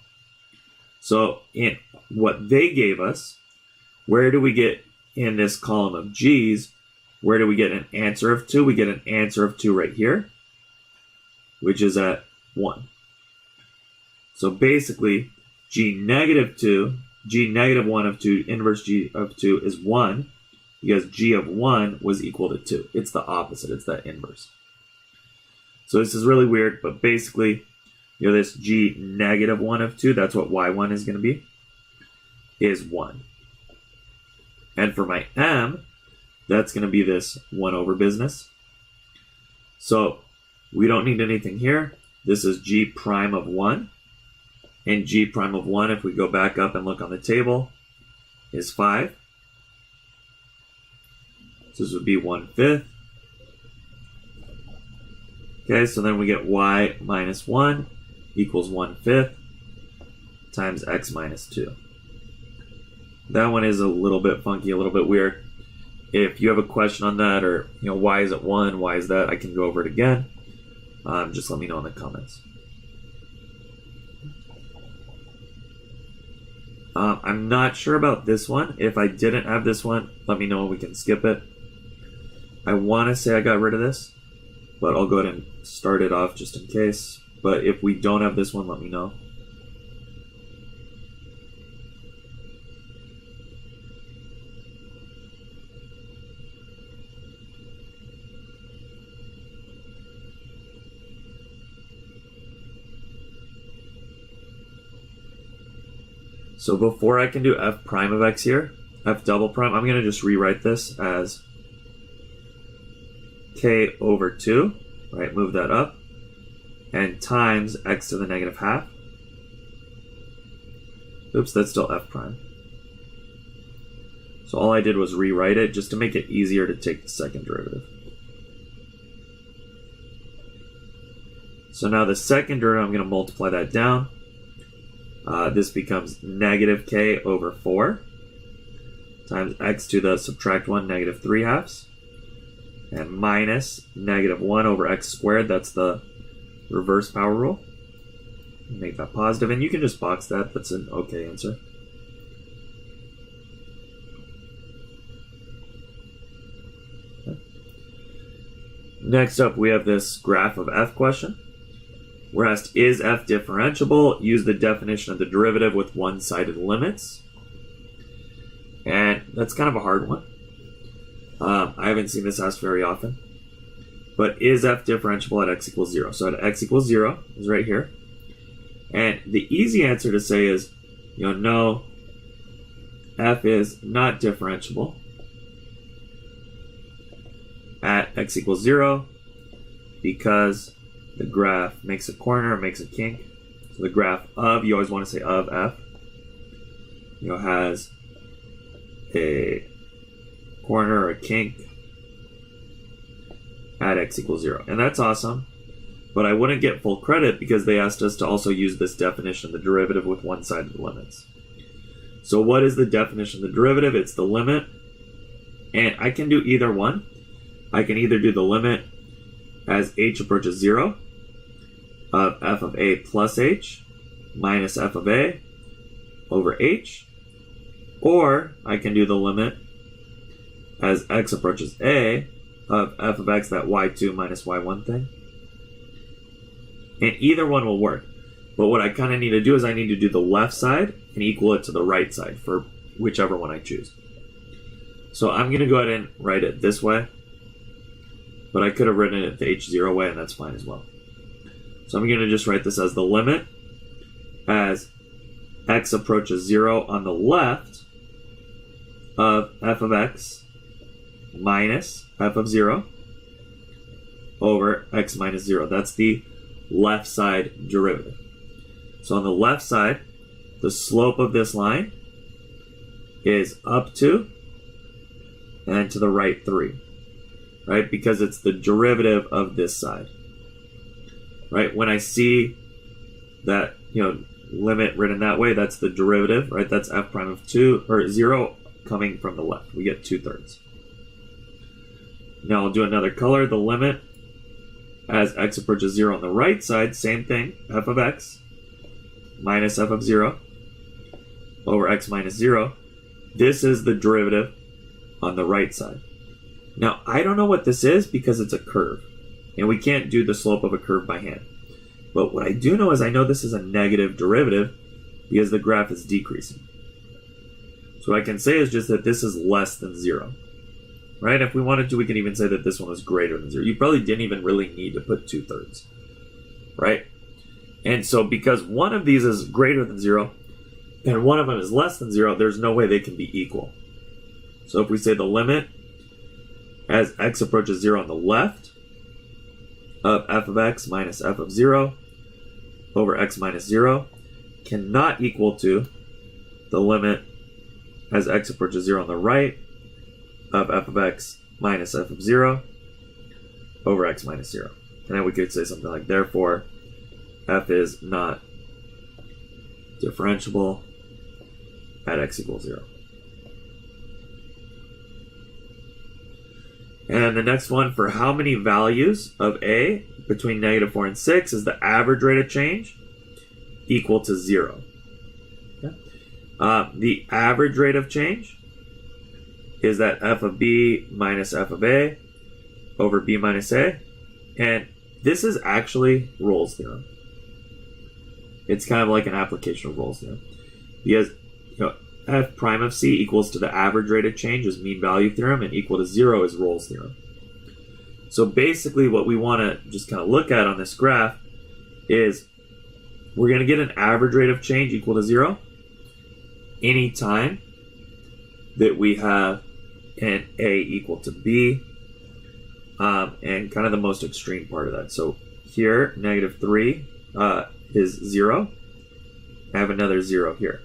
So in what they gave us, where do we get in this column of g's, where do we get an answer of 2? We get an answer of 2 right here, which is at 1. So basically, g negative 1 of 2, inverse g of 2 is 1, because g of 1 was equal to 2. It's the opposite. It's that inverse. So this is really weird, but basically, this g negative 1 of 2, that's what y1 is going to be, is 1. And for my m, that's going to be this 1 over business. So we don't need anything here. This is g prime of 1. And g prime of 1, if we go back up and look on the table, is 5. So this would be 1/5. Okay, so then we get y minus 1 equals 1/5 times x minus 2. That one is a little bit funky, a little bit weird. If you have a question on that, or why is it 1, why is that, I can go over it again. Just let me know in the comments. I'm not sure about this one. If I didn't have this one, let me know and we can skip it. I want to say I got rid of this, but I'll go ahead and start it off just in case. But if we don't have this one, let me know. So before I can do f prime of x here, f double prime, I'm going to just rewrite this as k over 2, right, move that up, and times x to the negative half. Oops, that's still f prime. So all I did was rewrite it just to make it easier to take the second derivative. So now the second derivative, I'm going to multiply that down. This becomes negative k over 4 times x to the subtract 1, negative 3 halves, and minus negative 1 over x squared. That's the reverse power rule. Make make that positive, and you can just box that. That's an okay answer. Okay. Next up, we have this graph of f question. We're asked, is f differentiable? Use the definition of the derivative with one-sided limits. And that's kind of a hard one. I haven't seen this asked very often. But is f differentiable at x equals 0? So at x equals 0 is right here. And the easy answer to say is, no, f is not differentiable at x equals 0 because the graph makes a corner, makes a kink. So the graph of, you always want to say of f, has a corner or a kink at x equals 0. And that's awesome, but I wouldn't get full credit because they asked us to also use this definition of the derivative with one-sided limits. So what is the definition of the derivative? It's the limit, and I can do either one. I can either do the limit as h approaches 0 of f of a plus h minus f of a over h, or I can do the limit as x approaches a of f of x, that y2 minus y1 thing. And either one will work. But what I kind of need to do is I need to do the left side and equal it to the right side for whichever one I choose. So I'm going to go ahead and write it this way. But I could have written it the h0 way, and that's fine as well. So I'm going to just write this as the limit as x approaches 0 on the left of f of x minus f of 0 over x minus 0. That's the left side derivative. So on the left side, the slope of this line is up 2 and to the right 3, right? Because it's the derivative of this side, right? When I see that, limit written that way, that's the derivative, right? That's f prime of 2 or 0 coming from the left. We get 2/3. Now I'll do another color. The limit as x approaches 0 on the right side, same thing, f of x minus f of 0 over x minus 0. This is the derivative on the right side. Now, I don't know what this is because it's a curve, and we can't do the slope of a curve by hand. But what I do know is I know this is a negative derivative because the graph is decreasing. So what I can say is just that this is less than 0. Right? If we wanted to, we can even say that this one was greater than 0. You probably didn't even really need to put 2/3. Right? And so because one of these is greater than 0 and one of them is less than 0, there's no way they can be equal. So if we say the limit as x approaches 0 on the left of f of x minus f of 0 over x minus 0 cannot equal to the limit as x approaches 0 on the right of f of x minus f of 0 over x minus 0. And then we could say something like, therefore, f is not differentiable at x equals 0. And the next one, for how many values of a between -4 and 6 is the average rate of change equal to 0? Okay. The average rate of change is that f of b minus f of a over b minus a. And this is actually Rolle's theorem. It's kind of like an application of Rolle's theorem. Because f prime of c equals to the average rate of change is mean value theorem, and equal to 0 is Rolle's theorem. So basically what we want to just kind of look at on this graph is we're going to get an average rate of change equal to 0 anytime that we have an a equal to b, and kind of the most extreme part of that. So here, -3 is 0. I have another 0 here.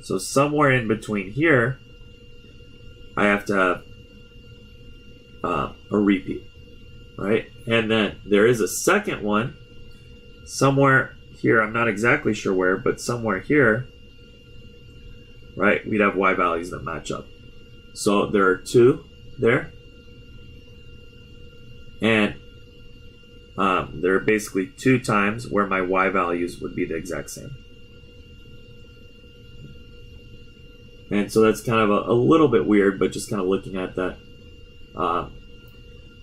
So somewhere in between here, I have to have a repeat, right? And then there is a second one somewhere here. I'm not exactly sure where, but somewhere here, right, we'd have y values that match up. So there are 2 there. And there are basically 2 times where my y values would be the exact same. And so that's kind of a little bit weird, but just kind of looking at that,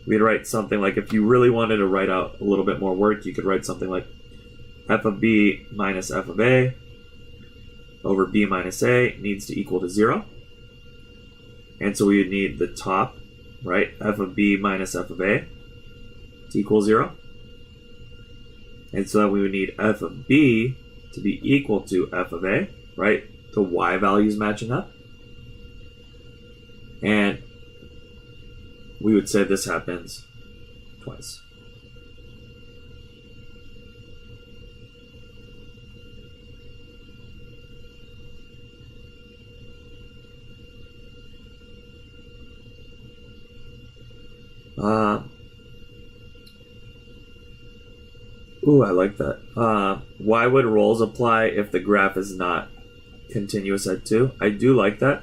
we'd write something like, if you really wanted to write out a little bit more work, you could write something like f of b minus f of a over b minus a needs to equal to 0. And so we would need the top, right, f of b minus f of a to equal 0. And so then we would need f of b to be equal to f of a, right? The y values matching up. And we would say this happens twice. Ooh, I like that. Why would roles apply if the graph is not continuous at 2? I do like that.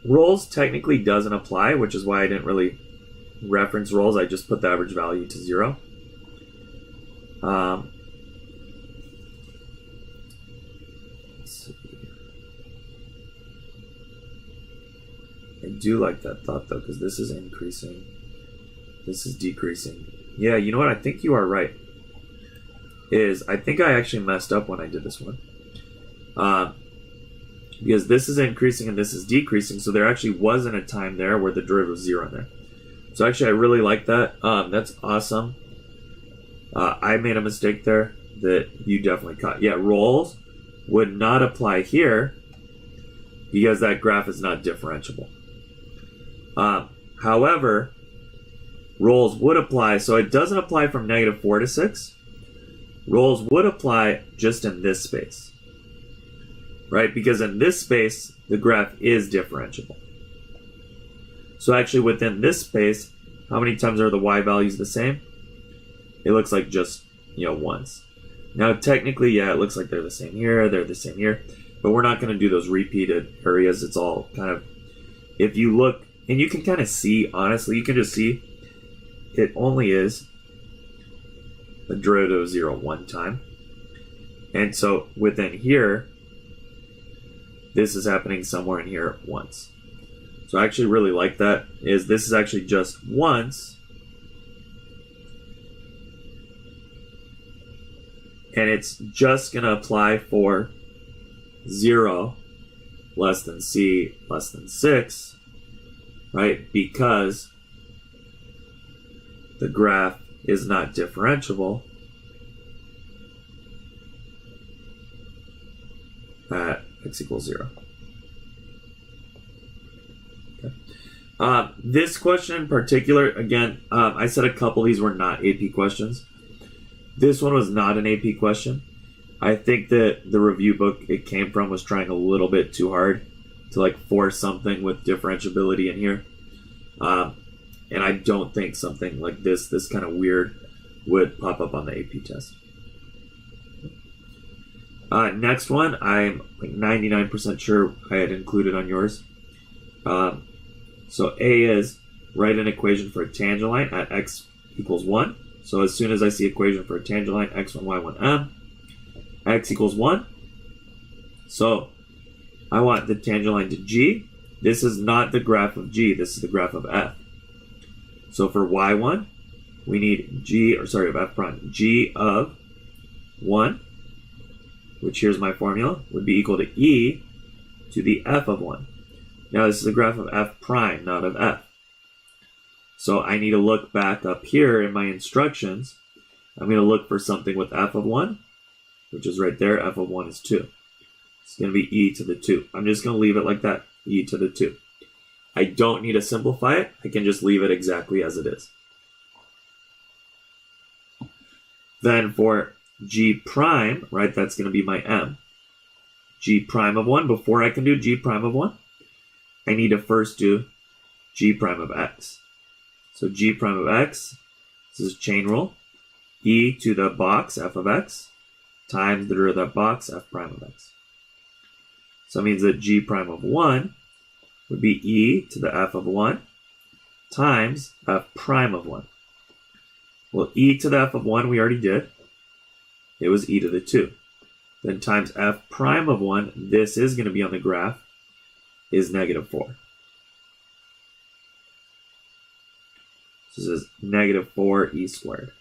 Roles technically doesn't apply, which is why I didn't really reference roles. I just put the average value to 0. Let's see. I do like that thought though, because this is increasing, this is decreasing. Yeah, you know what? I think you are right. I think I actually messed up when I did this one. Because this is increasing and this is decreasing, so there actually wasn't a time there where the derivative was 0 in there. So actually I really like that. That's awesome. I made a mistake there that you definitely caught. Yeah, roles would not apply here because that graph is not differentiable. However, roles would apply, so it doesn't apply from -4 to 6. Roles would apply just in this space, right? Because in this space, the graph is differentiable. So actually within this space, how many times are the y values the same? It looks like just, once. Now technically, yeah, it looks like they're the same here, they're the same here, but we're not going to do those repeated areas. It's all kind of, if you look, and you can kind of see, honestly, you can just see it only is a derivative of 0 one time. And so within here, this is happening somewhere in here once. So I actually really like that, is this is actually just once. And it's just going to apply for 0 less than c less than 6, right? Because the graph is not differentiable at x equals 0. Okay. This question in particular, again, I said a couple of these were not AP questions. This one was not an AP question. I think that the review book it came from was trying a little bit too hard to force something with differentiability in here. And I don't think something like this kind of weird, would pop up on the AP test. Next one, I'm 99% sure I had included on yours. So A is write an equation for a tangent line at x equals 1. So as soon as I see equation for a tangent line, x1, y1, m, x equals 1. So I want the tangent line to G. This is not the graph of G, this is the graph of F. So for y1, we need of f prime, G of 1, which here's my formula, would be equal to E to the F of 1. Now this is the graph of f prime, not of F. So I need to look back up here in my instructions. I'm going to look for something with f of 1, which is right there. F of 1 is 2. It's going to be E to the 2. I'm just going to leave it like that, E to the 2. I don't need to simplify it. I can just leave it exactly as it is. Then for G prime, right, that's going to be my M. G prime of 1, before I can do G prime of 1, I need to first do G prime of X. So G prime of X, this is chain rule, E to the box, F of X, times the derivative of that box, F prime of X. So that means that G prime of 1 would be E to the F of 1 times F prime of 1. Well, e to the f of 1 we already did. It was e to the 2. Then times f prime of 1, this is going to be on the graph, is negative 4. So this is negative 4 e squared.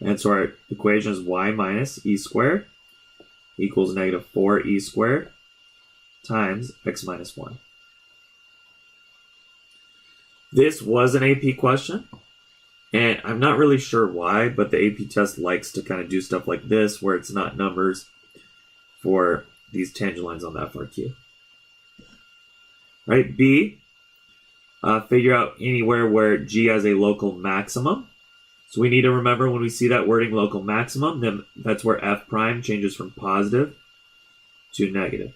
And so our equation is y minus e squared equals negative 4 e squared times x minus 1. This was an AP question, and I'm not really sure why, but the AP test likes to kind of do stuff like this where it's not numbers for these tangent lines on the FRQ. Right, B, figure out anywhere where G has a local maximum. So we need to remember when we see that wording local maximum, then that's where f prime changes from positive to negative.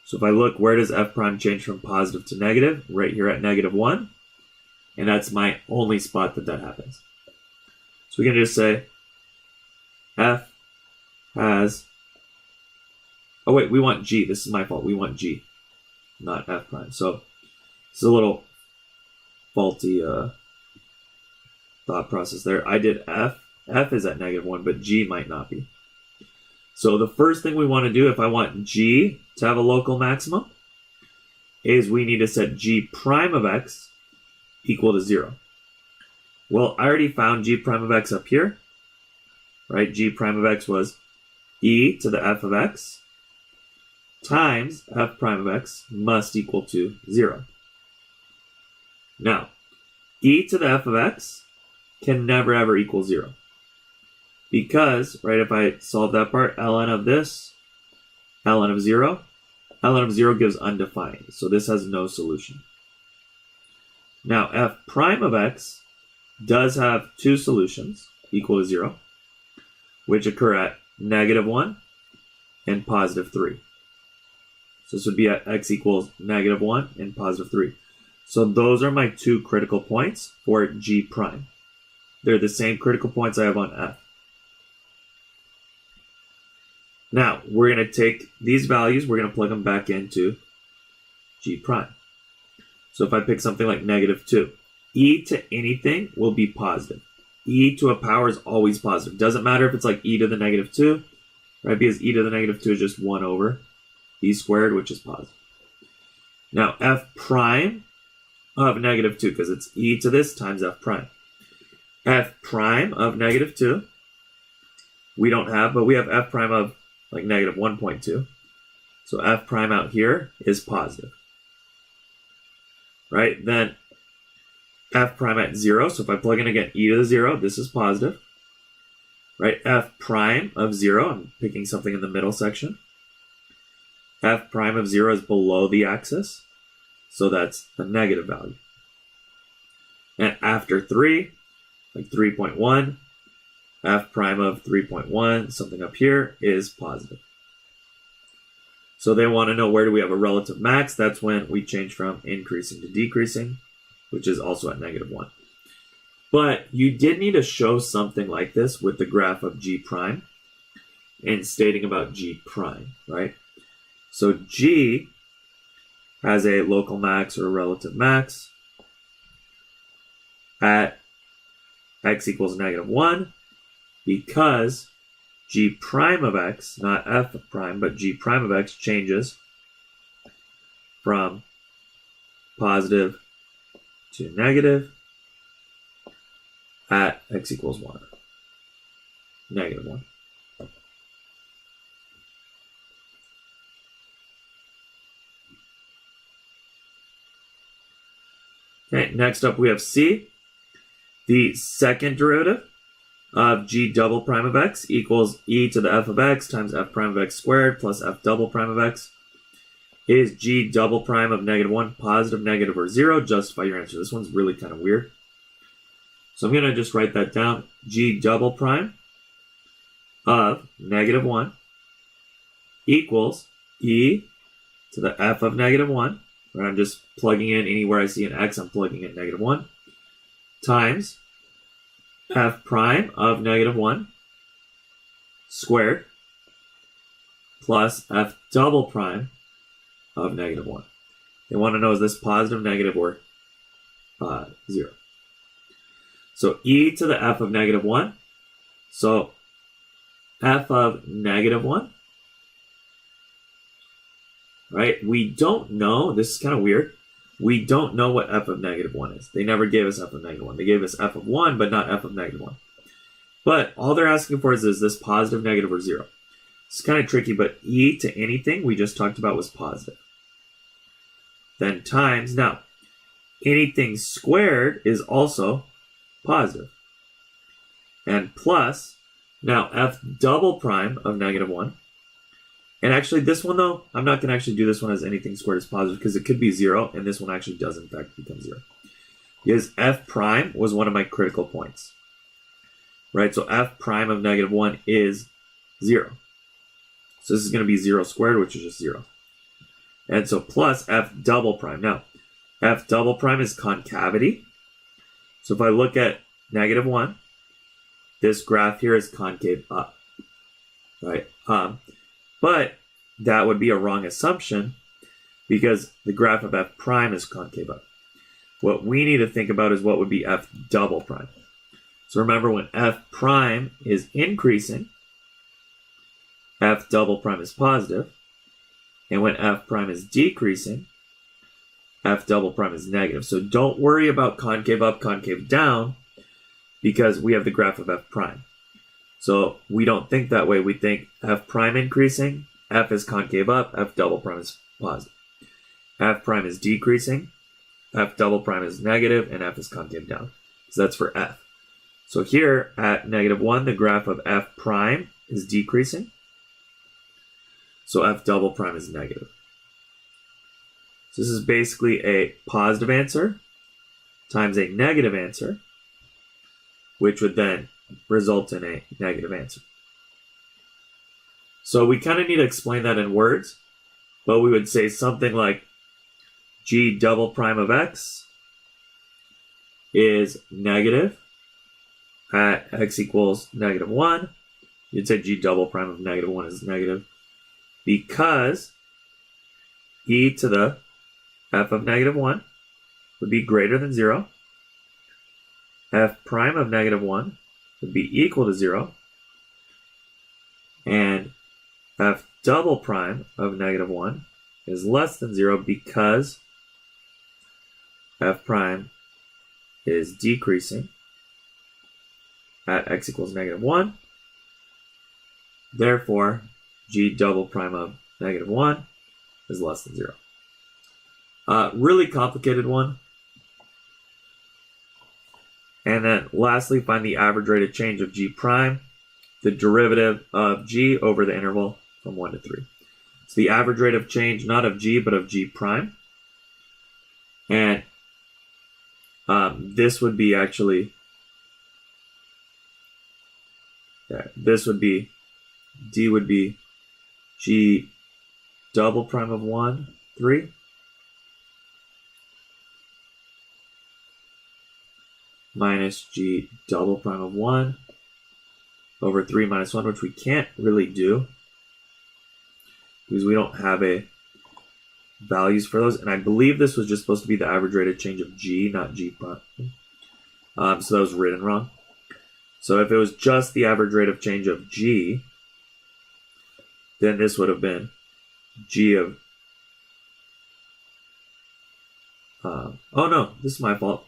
So if I look, where does f prime change from positive to negative? Right here at negative 1. And that's my only spot that happens. So we can just say f has, oh wait, we want G. This is my fault. We want G, not f prime. So it's a little faulty thought process there. I did f. F is at negative 1, but G might not be. So the first thing we want to do if I want G to have a local maximum is we need to set G prime of x equal to 0. Well, I already found G prime of x up here, right? G prime of x was e to the f of x times f prime of x must equal to 0. Now, e to the f of x can never ever equal 0. Because, right, if I solve that part, ln of this, ln of 0, ln of 0 gives undefined. So this has no solution. Now, f prime of x does have two solutions equal to 0, which occur at negative 1 and positive 3. So this would be at x equals negative 1 and positive 3. So those are my two critical points for G prime. They're the same critical points I have on f. Now, we're going to take these values, we're going to plug them back into G prime. So if I pick something like negative 2, e to anything will be positive. E to a power is always positive. Doesn't matter if it's like e to the negative 2, right? Because e to the negative 2 is just 1 over e squared, which is positive. Now, f prime of negative 2, because it's e to this times f prime. F prime of negative 2, we don't have, but we have f prime of like negative 1.2. So f prime out here is positive. Right? Then f prime at 0, so if I plug in again e to the 0, this is positive. Right? F prime of 0, I'm picking something in the middle section. F prime of 0 is below the axis, so that's a negative value. And after 3, like 3.1, f prime of 3.1, something up here, is positive. So they want to know where do we have a relative max. That's when we change from increasing to decreasing, which is also at negative 1. But you did need to show something like this with the graph of G prime and stating about G prime, right? So G has a local max or a relative max at x equals negative 1 because G prime of x, not f prime, but G prime of x changes from positive to negative at x equals 1, negative 1. Okay, next up we have C. The second derivative of G double prime of x equals e to the f of x times f prime of x squared plus f double prime of x. Is G double prime of negative 1 positive, negative, or 0? Justify your answer. This one's really kind of weird. So I'm going to just write that down. G double prime of negative 1 equals e to the f of negative 1. Where I'm just plugging in anywhere I see an x, I'm plugging in negative 1, times f prime of negative 1 squared plus f double prime of negative 1. They want to know, is this positive, negative, or 0? So e to the f of negative 1. So f of negative 1. Right? We don't know. This is kind of weird. We don't know what f of negative 1 is. They never gave us f of negative 1. They gave us f of 1, but not f of negative 1. But all they're asking for is this positive, negative, or 0. It's kind of tricky, but e to anything we just talked about was positive. Then times. Now, anything squared is also positive. And plus, now f double prime of negative 1. And actually, this one, though, I'm not going to actually do this one as anything squared is positive because it could be 0, and this one actually does, in fact, become 0. Because f prime was one of my critical points. Right? So f prime of negative 1 is 0. So this is going to be 0 squared, which is just 0. And so plus f double prime. Now, f double prime is concavity. So if I look at negative 1, this graph here is concave up. Right? But that would be a wrong assumption because the graph of f prime is concave up. What we need to think about is what would be f double prime. So remember, when f prime is increasing, f double prime is positive. And when f prime is decreasing, f double prime is negative. So don't worry about concave up, concave down, because we have the graph of f prime. So we don't think that way. We think f prime increasing, f is concave up, f double prime is positive. F prime is decreasing, f double prime is negative, and f is concave down. So that's for f. So here at negative 1, the graph of f prime is decreasing. So f double prime is negative. So this is basically a positive answer times a negative answer, which would then result in a negative answer. So we kind of need to explain that in words, but we would say something like g double prime of x is negative at x equals negative 1. You'd say g double prime of negative 1 is negative because e to the f of negative 1 would be greater than 0. F prime of negative 1 would be equal to 0. And f double prime of negative 1 is less than 0 because f prime is decreasing at x equals negative 1. Therefore, g double prime of negative 1 is less than 0. Really complicated one. And then lastly, find the average rate of change of g prime, the derivative of g over the interval from 1 to 3. So the average rate of change, not of g, but of g prime. And this would be actually, this would be, d would be g double prime of 1, 3. Minus g double prime of 1 over 3 minus 1, which we can't really do because we don't have a values for those. And I believe this was just supposed to be the average rate of change of g, not g prime. So that was written wrong. So if it was just the average rate of change of g, then this would have been g of... oh no, this is my fault.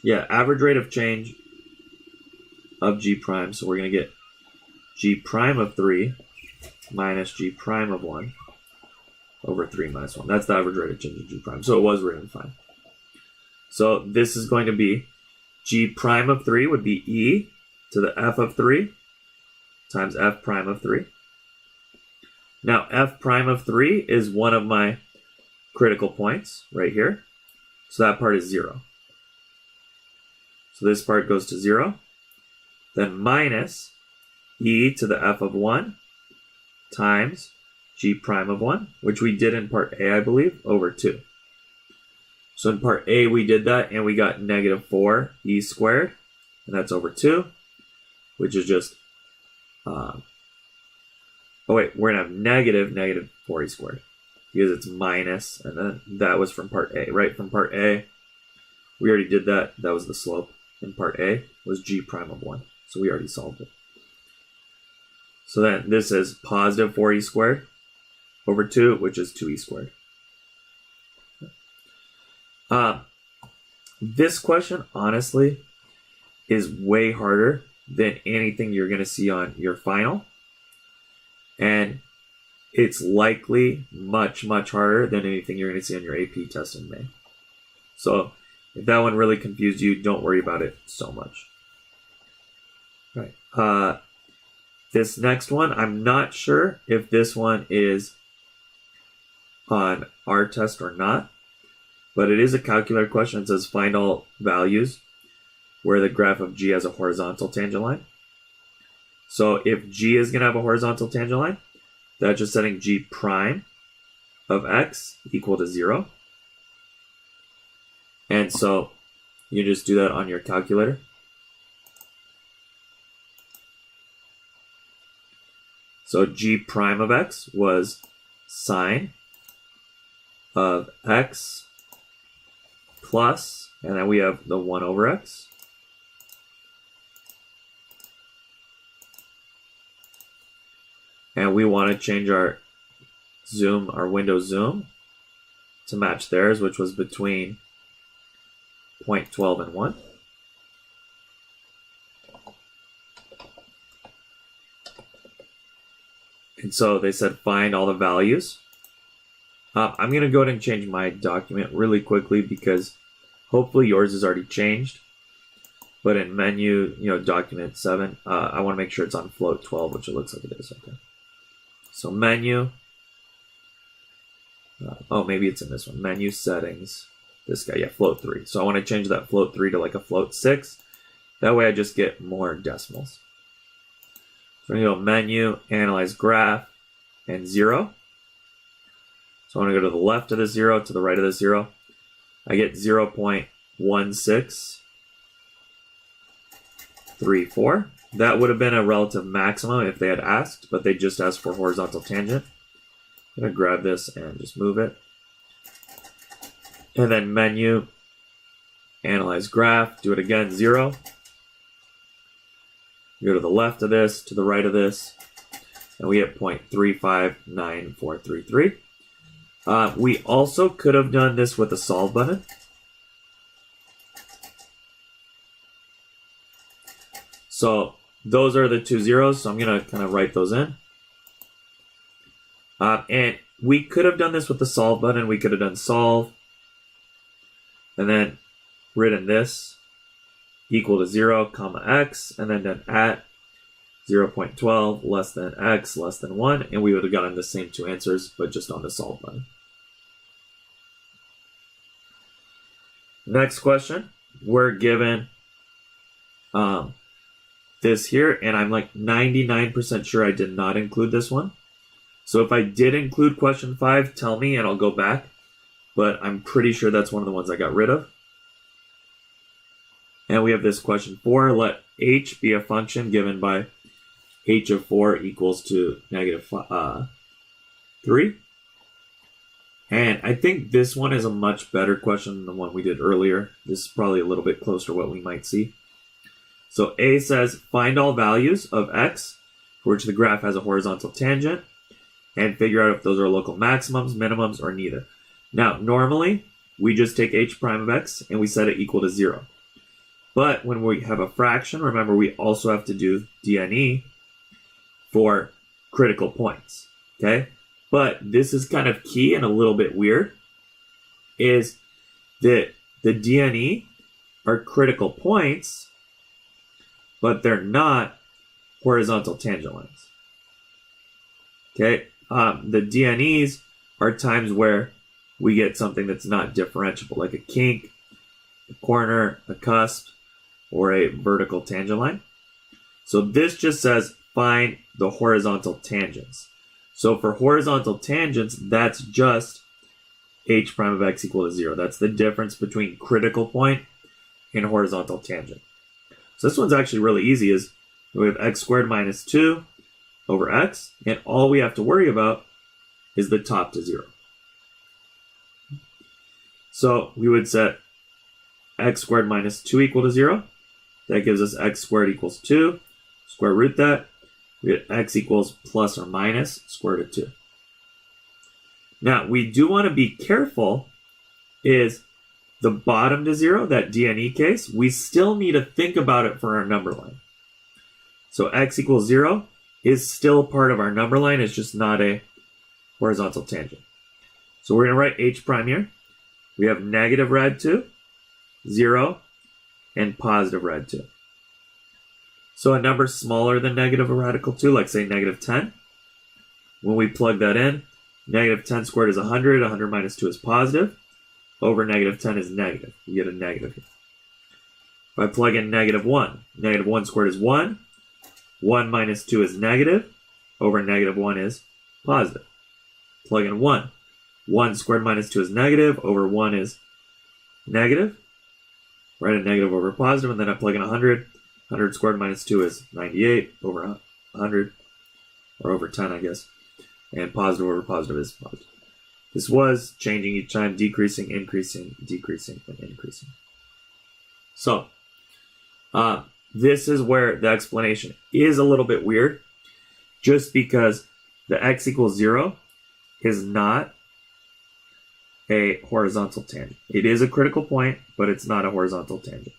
Yeah, average rate of change of g prime. So we're going to get g prime of 3 minus g prime of 1 over 3 minus 1. That's the average rate of change of g prime. So it was written fine. So this is going to be g prime of 3 would be e to the f of 3 times f prime of 3. Now f prime of 3 is one of my critical points right here. So that part is 0. So this part goes to 0. Then minus e to the f of 1 times g prime of 1, which we did in part A, I believe, over 2. So in part A, we did that, and we got negative 4 e squared, and that's over 2, which is just, oh wait, we're going to have negative 4 e squared, because it's minus, and then that was from part A, right? From part A, We already did that. That was the slope. In part A was g prime of 1. So we already solved it. So then this is positive 4e squared over 2, which is 2e squared. This question, honestly, is way harder than anything you're going to see on your final. And it's likely much, much harder than anything you're going to see on your AP test in May. So if that one really confused you, don't worry about it so much. All right. This next one, I'm not sure if this one is on our test or not, but it is a calculator question. It says find all values where the graph of g has a horizontal tangent line. So if g is going to have a horizontal tangent line, that's just setting g prime of x equal to 0. And so you just do that on your calculator. So g prime of x was sine of x plus, and then we have the 1 over x. And we want to change our zoom, our window zoom, to match theirs, which was between 0.12 and 1. And so they said find all the values. I'm going to go ahead and change my document really quickly because hopefully yours is already changed. But in menu, document 7, I want to make sure it's on float 12, which it looks like it is. Okay. So menu. Maybe it's in this one. Menu settings. This guy, yeah, float 3. So I want to change that float 3 to like a float 6. That way I just get more decimals. So I'm going to go menu, analyze graph, and 0. So I want to go to the left of the 0, to the right of the 0. I get 0.1634. That would have been a relative maximum if they had asked, but they just asked for horizontal tangent. I'm going to grab this and just move it. And then menu, analyze graph, do it again, 0. Go to the left of this, to the right of this, and we get 0.359433. We also could have done this with a solve button. So those are the two zeros, so I'm going to kind of write those in. And we could have done this with the solve button. We could have done solve, and then written this equal to 0, comma x, and then done at 0.12 less than x less than 1, and we would have gotten the same two answers, but just on the solve button. Next question, we're given this here, and I'm like 99% sure I did not include this one. So if I did include question 5, tell me and I'll go back, but I'm pretty sure that's one of the ones I got rid of. And we have this question 4, let h be a function given by h of 4 equals to negative 3. And I think this one is a much better question than the one we did earlier. This is probably a little bit closer to what we might see. So A says, find all values of x for which the graph has a horizontal tangent and figure out if those are local maximums, minimums, or neither. Now, normally, we just take h prime of x and we set it equal to 0. But when we have a fraction, remember we also have to do DNE for critical points, okay? But this is kind of key and a little bit weird, is that the DNE are critical points, but they're not horizontal tangent lines, okay? The DNEs are times where we get something that's not differentiable, like a kink, a corner, a cusp, or a vertical tangent line. So this just says find the horizontal tangents. So for horizontal tangents, that's just h prime of x equal to 0. That's the difference between critical point and horizontal tangent. So this one's actually really easy. Is we have x squared minus 2 over x, and all we have to worry about is the top to 0. So we would set x squared minus 2 equal to 0. That gives us x squared equals 2. Square root that. We get x equals plus or minus square root of 2. Now, we do want to be careful is the bottom to 0, that DNE case, we still need to think about it for our number line. So x equals 0 is still part of our number line. It's just not a horizontal tangent. So we're going to write h prime here. We have negative rad 2, 0, and positive rad 2. So a number smaller than negative a radical 2, like say negative 10, when we plug that in, negative 10 squared is 100, 100 minus 2 is positive, over negative 10 is negative. You get a negative here. If I plug in negative 1 squared is 1, 1 minus 2 is negative, over negative 1 is positive. Plug in 1 squared minus 2 is negative, over 1 is negative. Write a negative over positive, and then I plug in 100. 100 squared minus 2 is 98 over 100, or over 10, I guess. And positive over positive is positive. This was changing each time, decreasing, increasing, decreasing, and increasing. So, this is where the explanation is a little bit weird, just because the x equals 0 is not a horizontal tangent. It is a critical point, but it's not a horizontal tangent.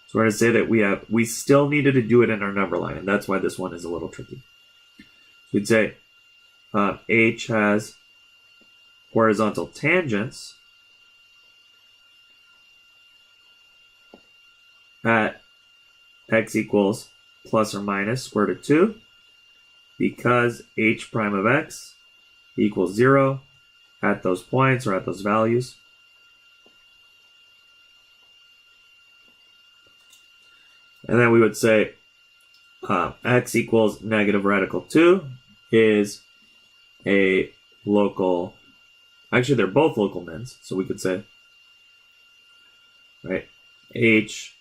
So we're going to say that we still needed to do it in our number line, and that's why this one is a little tricky. So we'd say h has horizontal tangents at x equals plus or minus square root of 2 because h prime of x equals 0 at those points or at those values. And then we would say x equals negative radical 2 is a local, actually they're both local mins, so we could say, right, h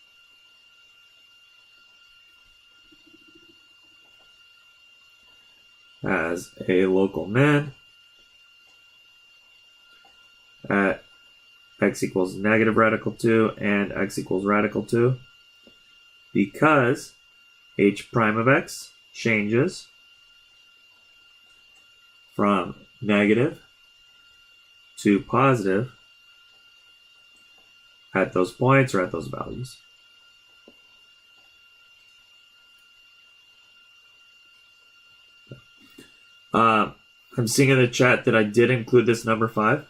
has a local min at x equals negative radical 2 and x equals radical 2 because h prime of x changes from negative to positive at those points or at those values. I'm seeing in the chat that I did include this number 5.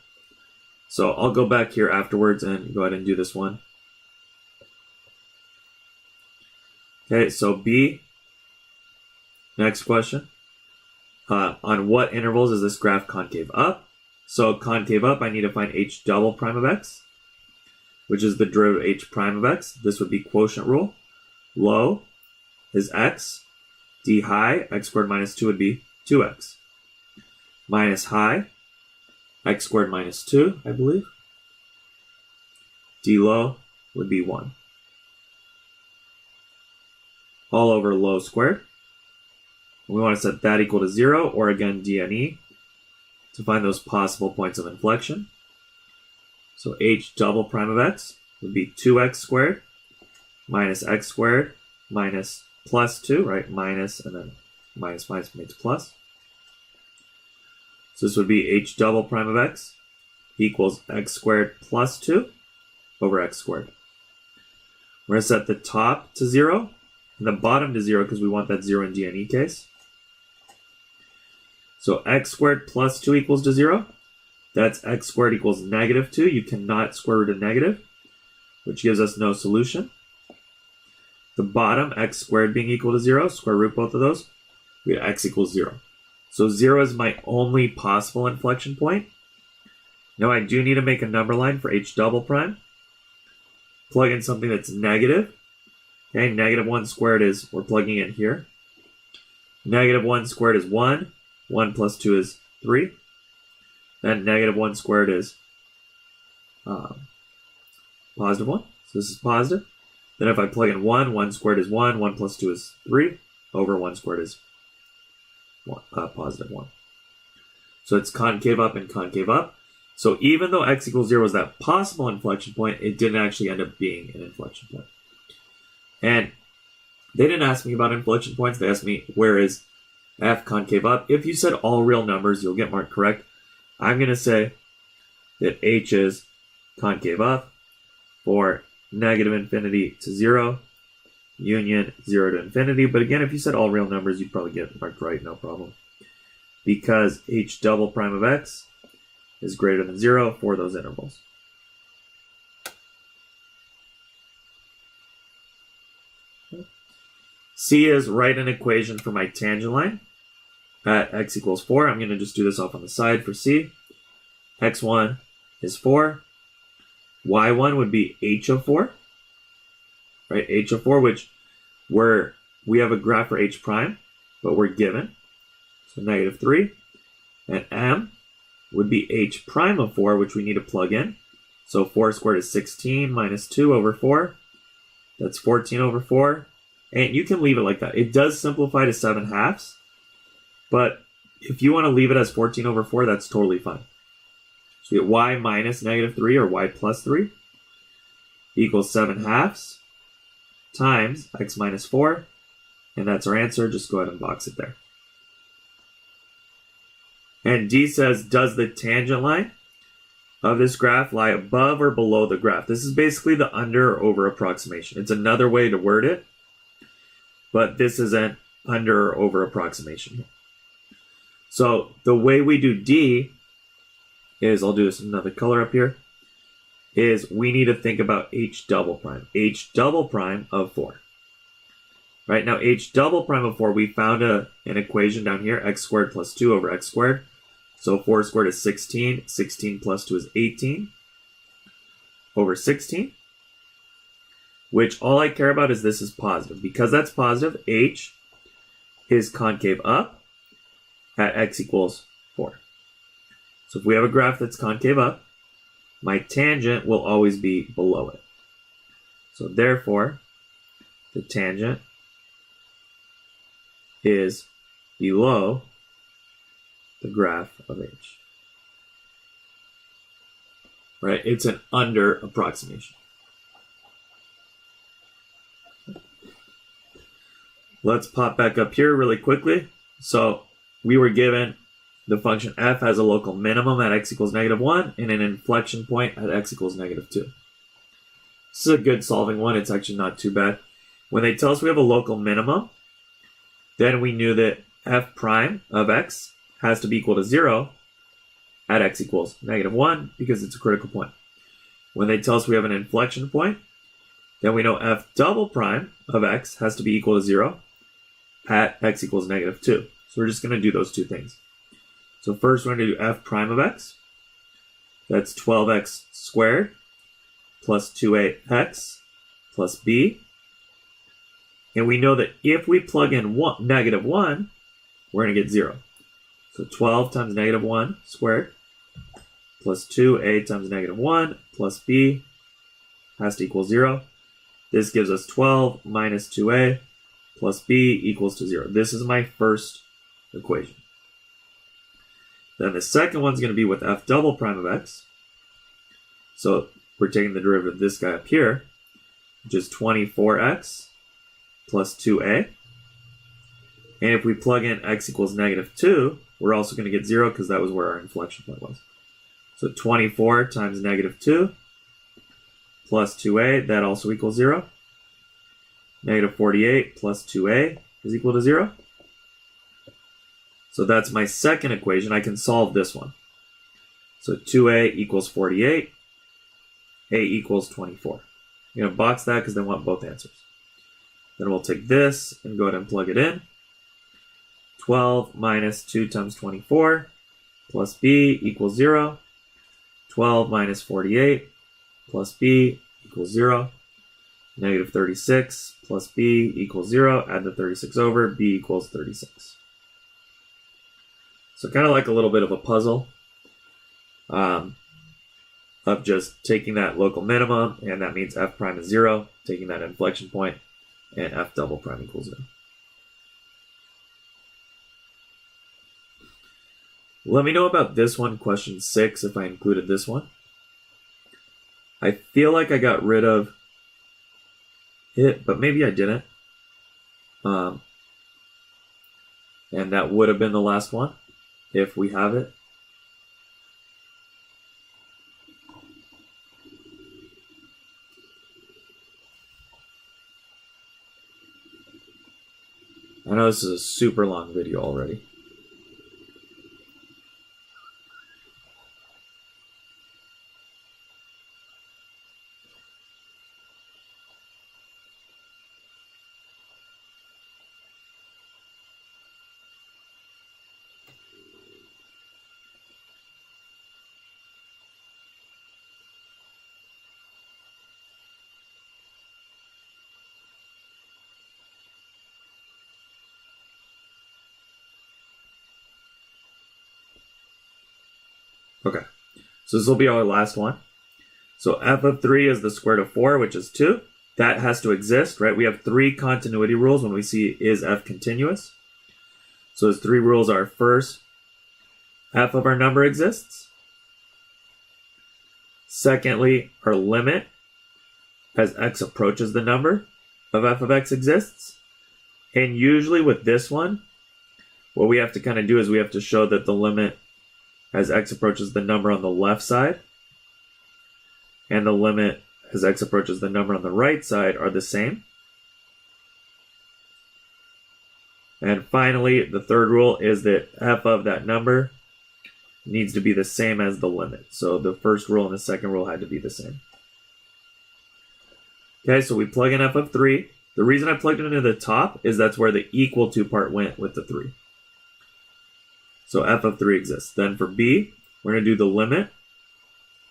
So I'll go back here afterwards and go ahead and do this one. Okay, so B, next question. On what intervals is this graph concave up? So concave up, I need to find h double prime of x, which is the derivative of h prime of x. This would be quotient rule. Low is x. D high, x squared minus 2 would be 2x. Minus high, x squared minus 2, I believe. D low would be 1. All over low squared. We want to set that equal to 0, or again DNE, to find those possible points of inflection. So h double prime of x would be 2x squared minus x squared minus plus 2, right? Minus and then minus makes plus. So this would be h double prime of x equals x squared plus 2 over x squared. We're going to set the top to 0 and the bottom to 0 because we want that 0 in DNE case. So x squared plus 2 equals to 0. That's x squared equals negative 2. You cannot square root a negative, which gives us no solution. The bottom, x squared being equal to 0, square root both of those, we get x equals 0. So 0 is my only possible inflection point. Now I do need to make a number line for h double prime. Plug in something that's negative. Okay, negative 1 squared is, we're plugging in here. Negative 1 squared is 1. 1 plus 2 is 3. Then negative 1 squared is positive 1. So this is positive. Then if I plug in 1, 1 squared is 1. 1 plus 2 is 3. Over 1 squared is positive 1. So it's concave up and concave up. So even though x equals 0 was that possible inflection point, it didn't actually end up being an inflection point. And they didn't ask me about inflection points. They asked me, where is f concave up? If you said all real numbers, you'll get marked correct. I'm going to say that h is concave up for negative infinity to 0, union 0 to infinity. But again, if you said all real numbers, you'd probably get marked right, no problem. Because h double prime of x is greater than 0 for those intervals. C is write an equation for my tangent line at x equals 4. I'm going to just do this off on the side for C. x1 is 4. y1 would be h of 4. Right, h of 4, which we have a graph for h prime, but we're given. So negative 3. And m would be h prime of 4, which we need to plug in. So 4 squared is 16 minus 2 over 4. That's 14 over 4. And you can leave it like that. It does simplify to 7/2. But if you want to leave it as 14 over 4, that's totally fine. So you get y minus negative 3 or y plus 3 equals 7/2 times x minus 4. And that's our answer. Just go ahead and box it there. And D says, does the tangent line of this graph lie above or below the graph? This is basically the under or over approximation. It's another way to word it, but this is an under or over approximation here. So the way we do D is, I'll do this in another color up here, is we need to think about h double prime. H double prime of 4. Right, now h double prime of 4, we found an equation down here, x squared plus 2 over x squared. So 4 squared is 16. 16 plus 2 is 18 over 16. Which all I care about is this is positive. Because that's positive, h is concave up at x equals 4. So if we have a graph that's concave up, my tangent will always be below it. So therefore, the tangent is below the graph of h. Right? It's an under approximation. Let's pop back up here really quickly. So we were given the function f has a local minimum at x equals negative 1 and an inflection point at x equals negative 2. This is a good solving one. It's actually not too bad. When they tell us we have a local minimum, then we knew that f prime of x has to be equal to 0 at x equals negative 1 because it's a critical point. When they tell us we have an inflection point, then we know f double prime of x has to be equal to 0 at x equals negative 2. So we're just going to do those two things. So first we're going to do f prime of x. That's 12x squared plus 2x plus b. And we know that if we plug in negative 1, we're going to get 0. So 12 times negative 1 squared plus 2a times negative 1 plus b has to equal 0. This gives us 12 minus 2a plus b equals to 0. This is my first equation. Then the second one's going to be with f double prime of x. So we're taking the derivative of this guy up here, which is 24x plus 2a. And if we plug in x equals negative 2, we're also going to get 0 because that was where our inflection point was. So 24 times negative 2 plus 2a, that also equals 0. Negative 48 plus 2a is equal to 0. So that's my second equation. I can solve this one. So 2a equals 48, a equals 24. I'm going to box that because I want both answers. Then we'll take this and go ahead and plug it in. 12 minus 2 times 24 plus b equals 0. 12 minus 48 plus b equals 0. Negative 36 plus b equals 0. Add the 36 over. B equals 36. So kind of like a little bit of a puzzle of just taking that local minimum, and that means f prime is 0, taking that inflection point, and f double prime equals 0. Let me know about this one, question 6, if I included this one. I feel like I got rid of it, but maybe I didn't. And that would have been the last one, if we have it. I know this is a super long video already. Okay, so this will be our last one. So f of 3 is the square root of 4, which is 2. That has to exist, right? We have 3 continuity rules when we see is f continuous. So those 3 rules are: first, f of our number exists. Secondly, our limit as x approaches the number of f of x exists. And usually with this one, what we have to kind of do is we have to show that the limit as x approaches the number on the left side and the limit as x approaches the number on the right side are the same. And finally, the third rule is that f of that number needs to be the same as the limit. So the first rule and the second rule had to be the same. Okay, so we plug in f of 3. The reason I plugged it into the top is that's where the equal to part went with the 3. So f of 3 exists. Then for b, we're going to do the limit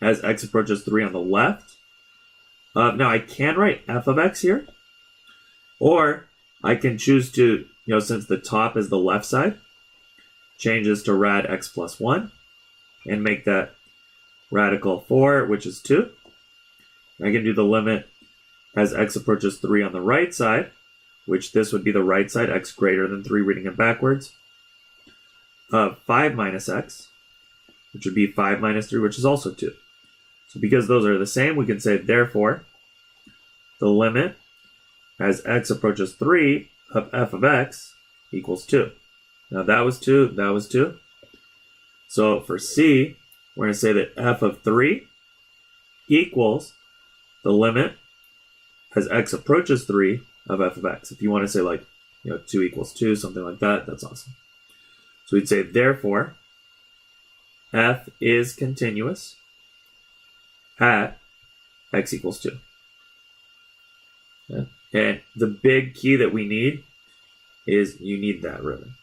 as x approaches 3 on the left. Now I can write f of x here, or I can choose to, since the top is the left side, change this to rad x plus 1 and make that radical 4, which is 2. I can do the limit as x approaches 3 on the right side, which this would be the right side, x greater than 3, reading it backwards, of 5 minus x, which would be 5 minus 3, which is also 2. So because those are the same, we can say, therefore, the limit as x approaches 3 of f of x equals 2. Now that was 2, that was 2. So for c, we're going to say that f of 3 equals the limit as x approaches 3 of f of x. If you want to say 2 equals 2, something like that, that's awesome. So we'd say, therefore, f is continuous at x equals 2. Okay. And the big key that we need is you need that written.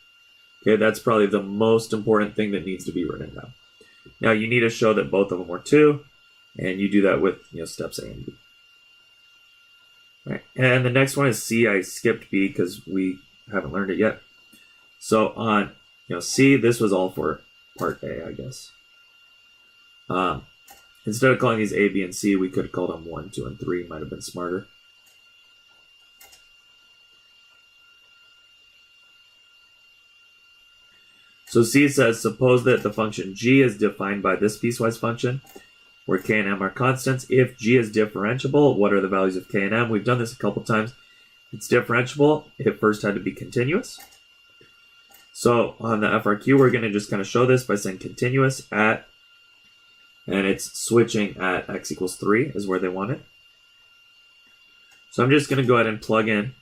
Okay, that's probably the most important thing that needs to be written down. Now you need to show that both of them are 2, and you do that with steps A and B. All right. And the next one is C. I skipped B because we haven't learned it yet. So on C, this was all for part A, I guess. Instead of calling these A, B, and C, we could have called them 1, 2, and 3. Might have been smarter. So C says, suppose that the function g is defined by this piecewise function, where k and m are constants. If g is differentiable, what are the values of k and m? We've done this a couple times. It's differentiable. It first had to be continuous. So on the FRQ, we're going to just kind of show this by saying continuous at, and it's switching at x equals 3 is where they want it. So I'm just going to go ahead and plug in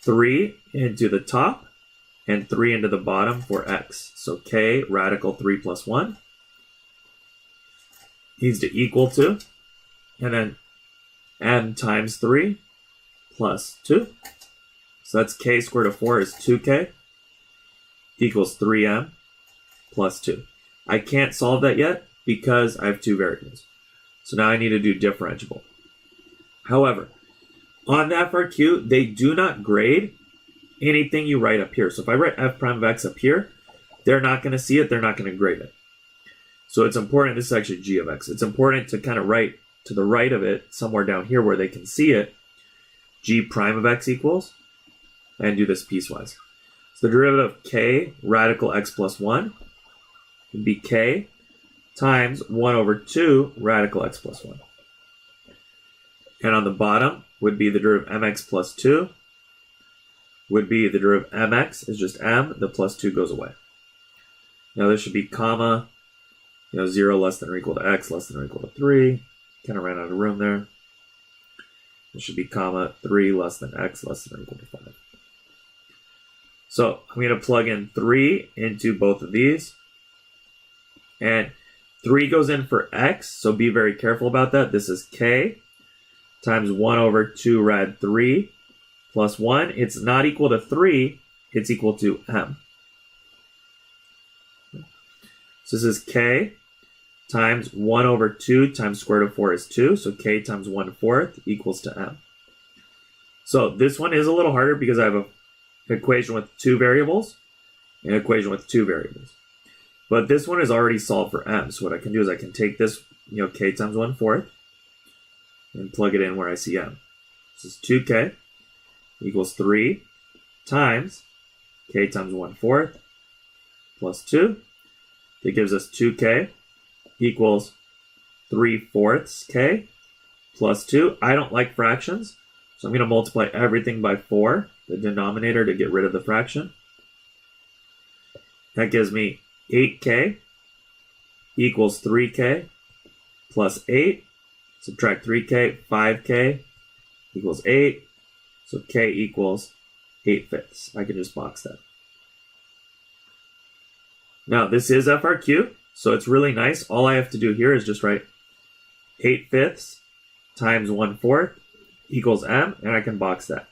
3 into the top and 3 into the bottom for x. So k radical 3 plus 1 needs to equal to, and then m times 3 plus 2. So that's k squared of 4 is 2k equals 3m plus 2. I can't solve that yet because I have 2 variables. So now I need to do differentiable. However, on the FRQ, they do not grade anything you write up here. So if I write f prime of x up here, they're not going to see it. They're not going to grade it. So it's important. This is actually g of x. It's important to kind of write to the right of it, somewhere down here where they can see it, g prime of x equals, and do this piecewise. So the derivative of k radical x plus 1 would be k times 1 over 2 radical x plus 1. And on the bottom would be the derivative of mx plus 2, would be the derivative of mx is just m, the plus 2 goes away. Now this should be comma, 0 less than or equal to x less than or equal to 3. Kind of ran out of room there. It should be comma 3 less than x less than or equal to 5. So I'm going to plug in 3 into both of these. And 3 goes in for x, so be very careful about that. This is k times 1 over 2 rad 3 plus 1. It's not equal to 3, it's equal to m. So this is k times 1 over 2 times square root of 4 is 2, so k times 1/4 equals to m. So this one is a little harder because I have an equation with 2 variables and an equation with 2 variables. But this one is already solved for m, so what I can do is I can take this, k times 1/4 and plug it in where I see m. This is 2k equals 3 times k times 1/4 plus 2. That gives us 2k equals 3/4 k plus 2. I don't like fractions, so I'm going to multiply everything by 4, the denominator, to get rid of the fraction. That gives me 8k equals 3k plus 8. Subtract 3k, 5k equals 8. So k equals 8/5. I can just box that. Now this is FRQ, so it's really nice. All I have to do here is just write 8/5 times 1/4 equals m, and I can box that.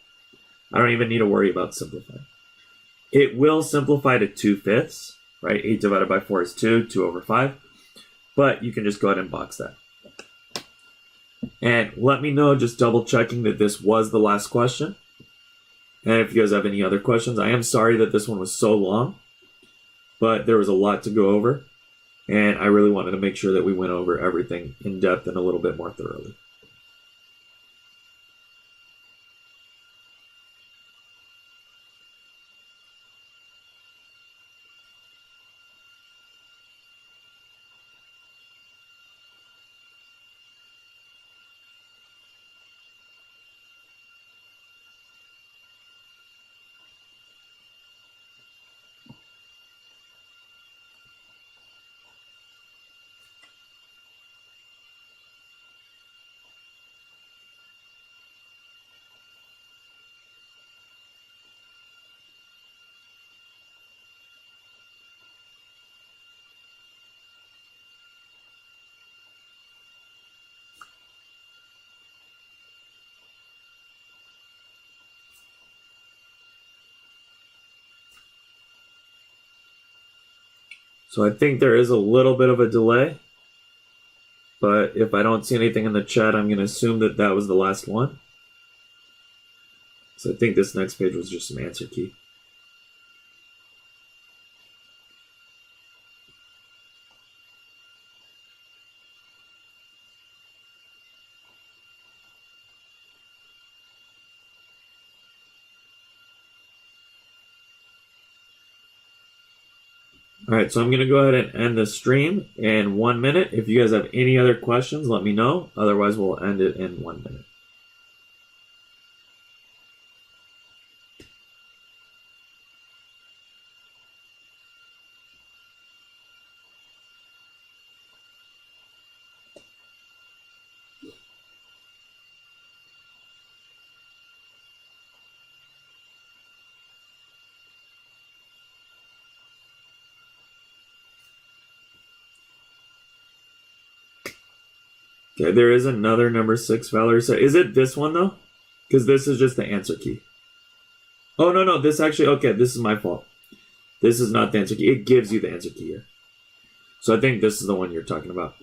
I don't even need to worry about simplifying. It will simplify to 2/5, right? 8 divided by 4 is 2, 2 over 5. But you can just go ahead and box that. And let me know, just double checking that this was the last question. And if you guys have any other questions, I am sorry that this one was so long, but there was a lot to go over. And I really wanted to make sure that we went over everything in depth and a little bit more thoroughly. So I think there is a little bit of a delay, but if I don't see anything in the chat, I'm going to assume that that was the last one. So I think this next page was just an answer key. All right, so I'm going to go ahead and end the stream in 1 minute. If you guys have any other questions, let me know. Otherwise, we'll end it in 1 minute. Okay, there is another number 6, Valerie said. Is it this one, though? Because this is just the answer key. Oh, no, this actually, okay, this is my fault. This is not the answer key. It gives you the answer key here. So I think this is the one you're talking about.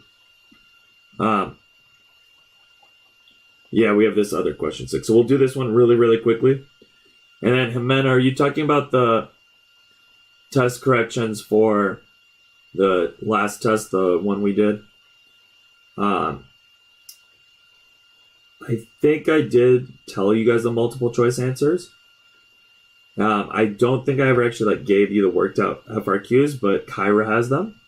Yeah, we have this other question 6. So we'll do this one really, really quickly. And then, Jimena, are you talking about the test corrections for the last test, the one we did? I think I did tell you guys the multiple choice answers. I don't think I ever actually gave you the worked out FRQs, but Kyra has them.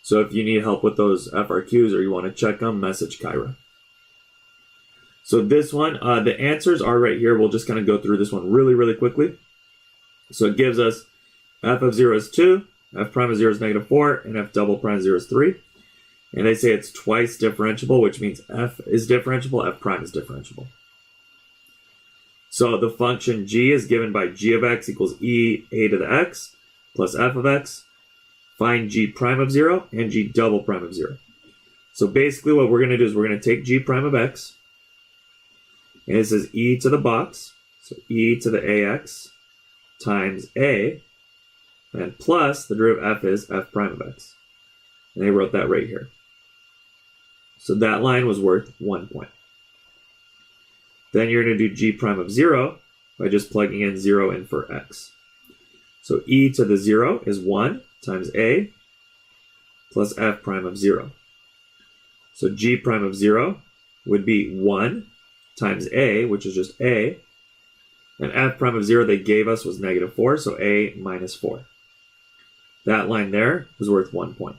So if you need help with those FRQs or you want to check them, message Kyra. So this one, the answers are right here. We'll just kind of go through this one really, really quickly. So it gives us f of 0 is 2, f prime of 0 is negative 4, and f double prime of 0 is 3. And they say it's twice differentiable, which means f is differentiable, f prime is differentiable. So the function g is given by g of x equals e a to the x plus f of x. Find g prime of 0 and g double prime of 0. So basically what we're going to do is we're going to take g prime of x, and it says e to the box, so e to the ax times a, and plus the derivative of f is f prime of x. And they wrote that right here. So that line was worth 1 point. Then you're going to do g prime of 0 by just plugging in 0 in for x. So e to the 0 is 1 times a plus f prime of 0. So g prime of 0 would be 1 times a, which is just a, and f prime of 0 they gave us was negative 4, so a minus 4. That line there was worth 1 point.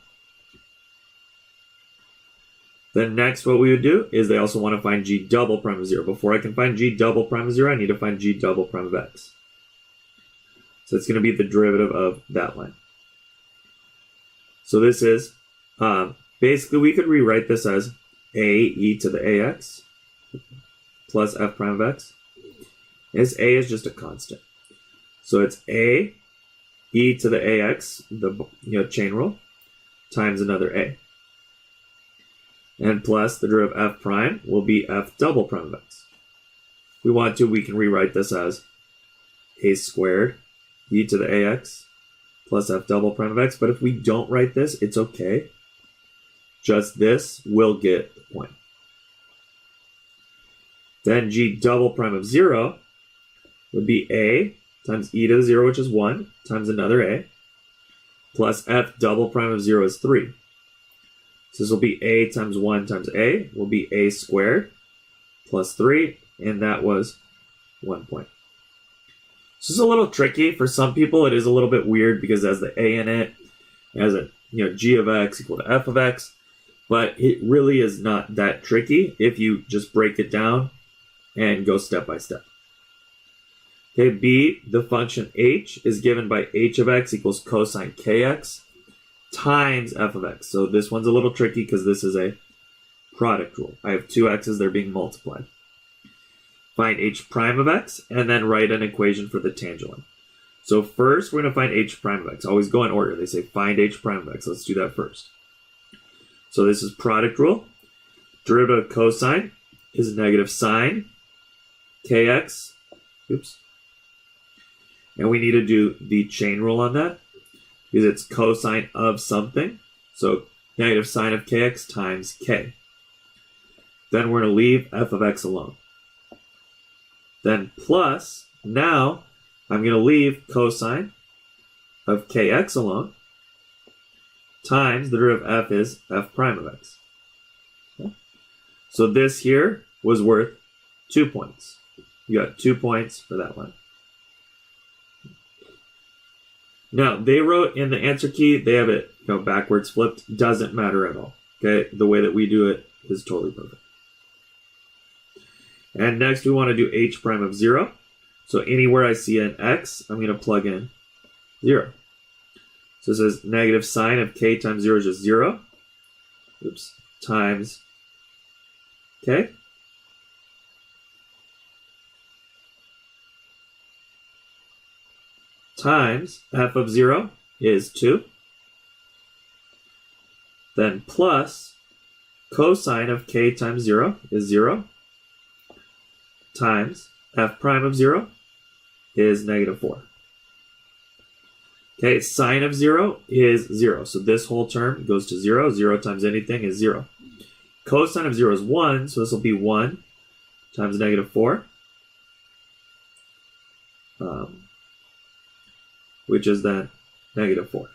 Then next what we would do is they also want to find g double prime of 0. Before I can find g double prime of 0, I need to find g double prime of x. So it's going to be the derivative of that line. So this is, basically we could rewrite this as a e to the ax plus f prime of x. This a is just a constant. So it's a e to the ax, the chain rule, times another a. And plus the derivative of f prime will be f double prime of x. If we want to, we can rewrite this as a squared e to the ax plus f double prime of x. But if we don't write this, it's okay. Just this will get the point. Then g double prime of 0 would be a times e to the 0, which is 1, times another a, plus f double prime of 0 is 3. So this will be a times 1 times a, will be a squared plus 3, and that was 1 point. This is a little tricky. For some people, it is a little bit weird because it has the a in it. It has a g of x equal to f of x. But it really is not that tricky if you just break it down and go step by step. Okay, b, the function h is given by h of x equals cosine kx times f of x. So this one's a little tricky because this is a product rule. I have two x's, they're being multiplied. Find h prime of x, and then write an equation for the tangent. So first, we're going to find h prime of x. Always go in order. They say find h prime of x. Let's do that first. So this is product rule. Derivative of cosine is negative sine kx. Oops. And we need to do the chain rule on that because it's cosine of something. So negative sine of kx times k. Then we're going to leave f of x alone. Then plus, now I'm going to leave cosine of kx alone times the derivative of f is f prime of x. Okay. So this here was worth 2 points. You got 2 points for that one. Now, they wrote in the answer key, they have it backwards flipped. Doesn't matter at all. Okay, the way that we do it is totally perfect. And next we want to do h prime of 0. So anywhere I see an x, I'm going to plug in 0. So it says negative sine of k times 0 is just 0. Oops. Times k. Times f of 0 is 2. Then plus cosine of k times 0 is 0. Times f prime of 0 is negative 4. Okay, sine of 0 is 0. So this whole term goes to 0. 0 times anything is 0. Cosine of 0 is 1, so this will be 1 times negative 4. Which is then negative 4.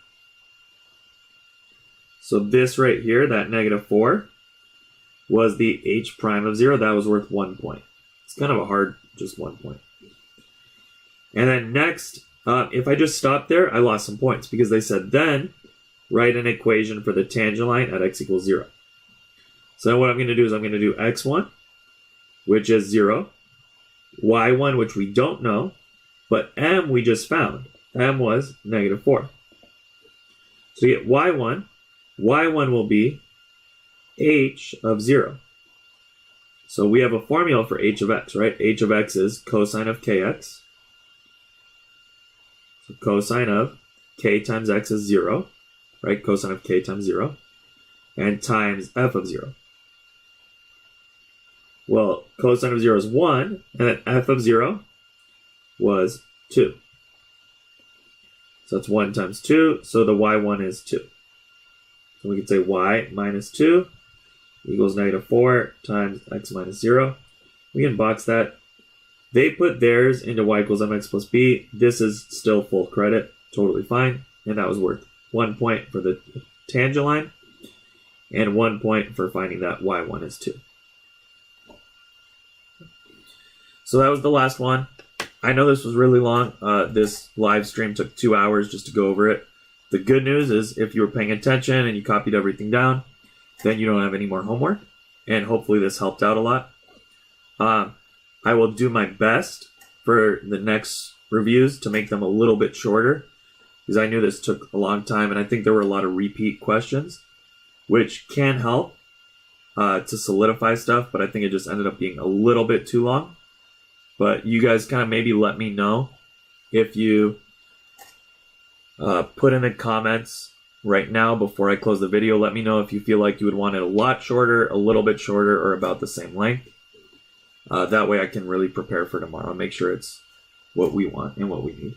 So this right here, that negative 4, was the h prime of 0. That was worth 1 point. It's kind of a hard, just 1 point. And then next, if I just stopped there, I lost some points because they said then write an equation for the tangent line at x equals 0. So then what I'm going to do is I'm going to do x1, which is 0, y1, which we don't know, but m we just found. M was -4. So you get y1. Y1 will be h of 0. So we have a formula for h of x, right? H of x is cosine of kx. So cosine of k times x is 0, right? Cosine of k times 0. And times f of 0. Well, cosine of 0 is 1, and then f of 0 was 2. So that's 1 times 2, so the y1 is 2. So we can say y minus 2 equals -4 times x minus 0. We can box that. They put theirs into y equals mx plus b. This is still full credit, totally fine, and that was worth 1 point for the tangent line, and 1 point for finding that y1 is 2. So that was the last one. I know this was really long. This live stream took 2 hours just to go over it. The good news is if you were paying attention and you copied everything down, then you don't have any more homework. And hopefully this helped out a lot. I will do my best for the next reviews to make them a little bit shorter, because I knew this took a long time, and I think there were a lot of repeat questions, which can help to solidify stuff, but I think it just ended up being a little bit too long. But you guys kind of maybe let me know if you put in the comments right now before I close the video. Let me know if you feel like you would want it a lot shorter, a little bit shorter, or about the same length. That way I can really prepare for tomorrow and make sure it's what we want and what we need.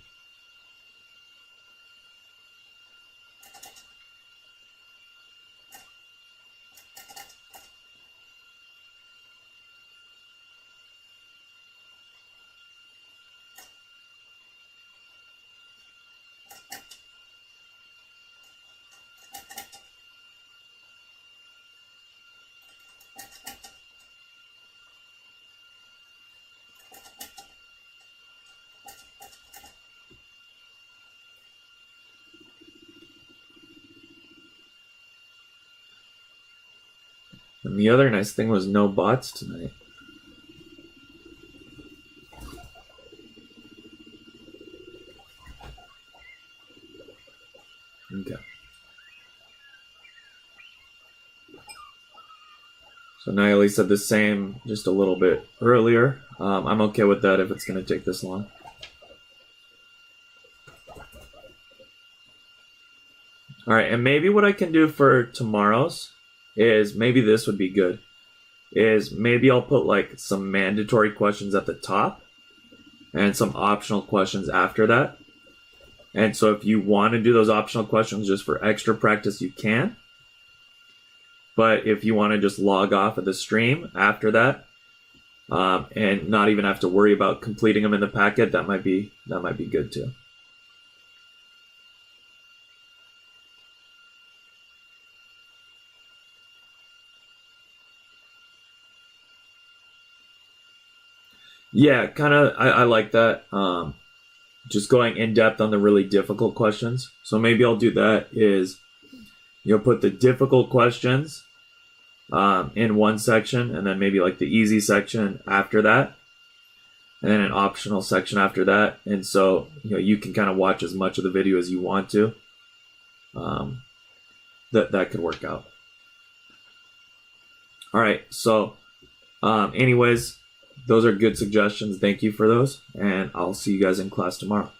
And the other nice thing was no bots tonight. Okay. So Nayeli said the same just a little bit earlier. I'm okay with that if it's going to take this long. All right, and maybe what I can do for tomorrow's is maybe this would be good. Is maybe I'll put like some mandatory questions at the top and some optional questions after that. And so if you want to do those optional questions just for extra practice, you can. But if you want to just log off of the stream after that and not even have to worry about completing them in the packet, that might be good too. Yeah, kind of. I like that. Just going in depth on the really difficult questions. So maybe I'll do that. Is put the difficult questions in one section, and then maybe like the easy section after that, and then an optional section after that. And so you can kind of watch as much of the video as you want to. That could work out. All right. So, anyways. Those are good suggestions. Thank you for those. And I'll see you guys in class tomorrow.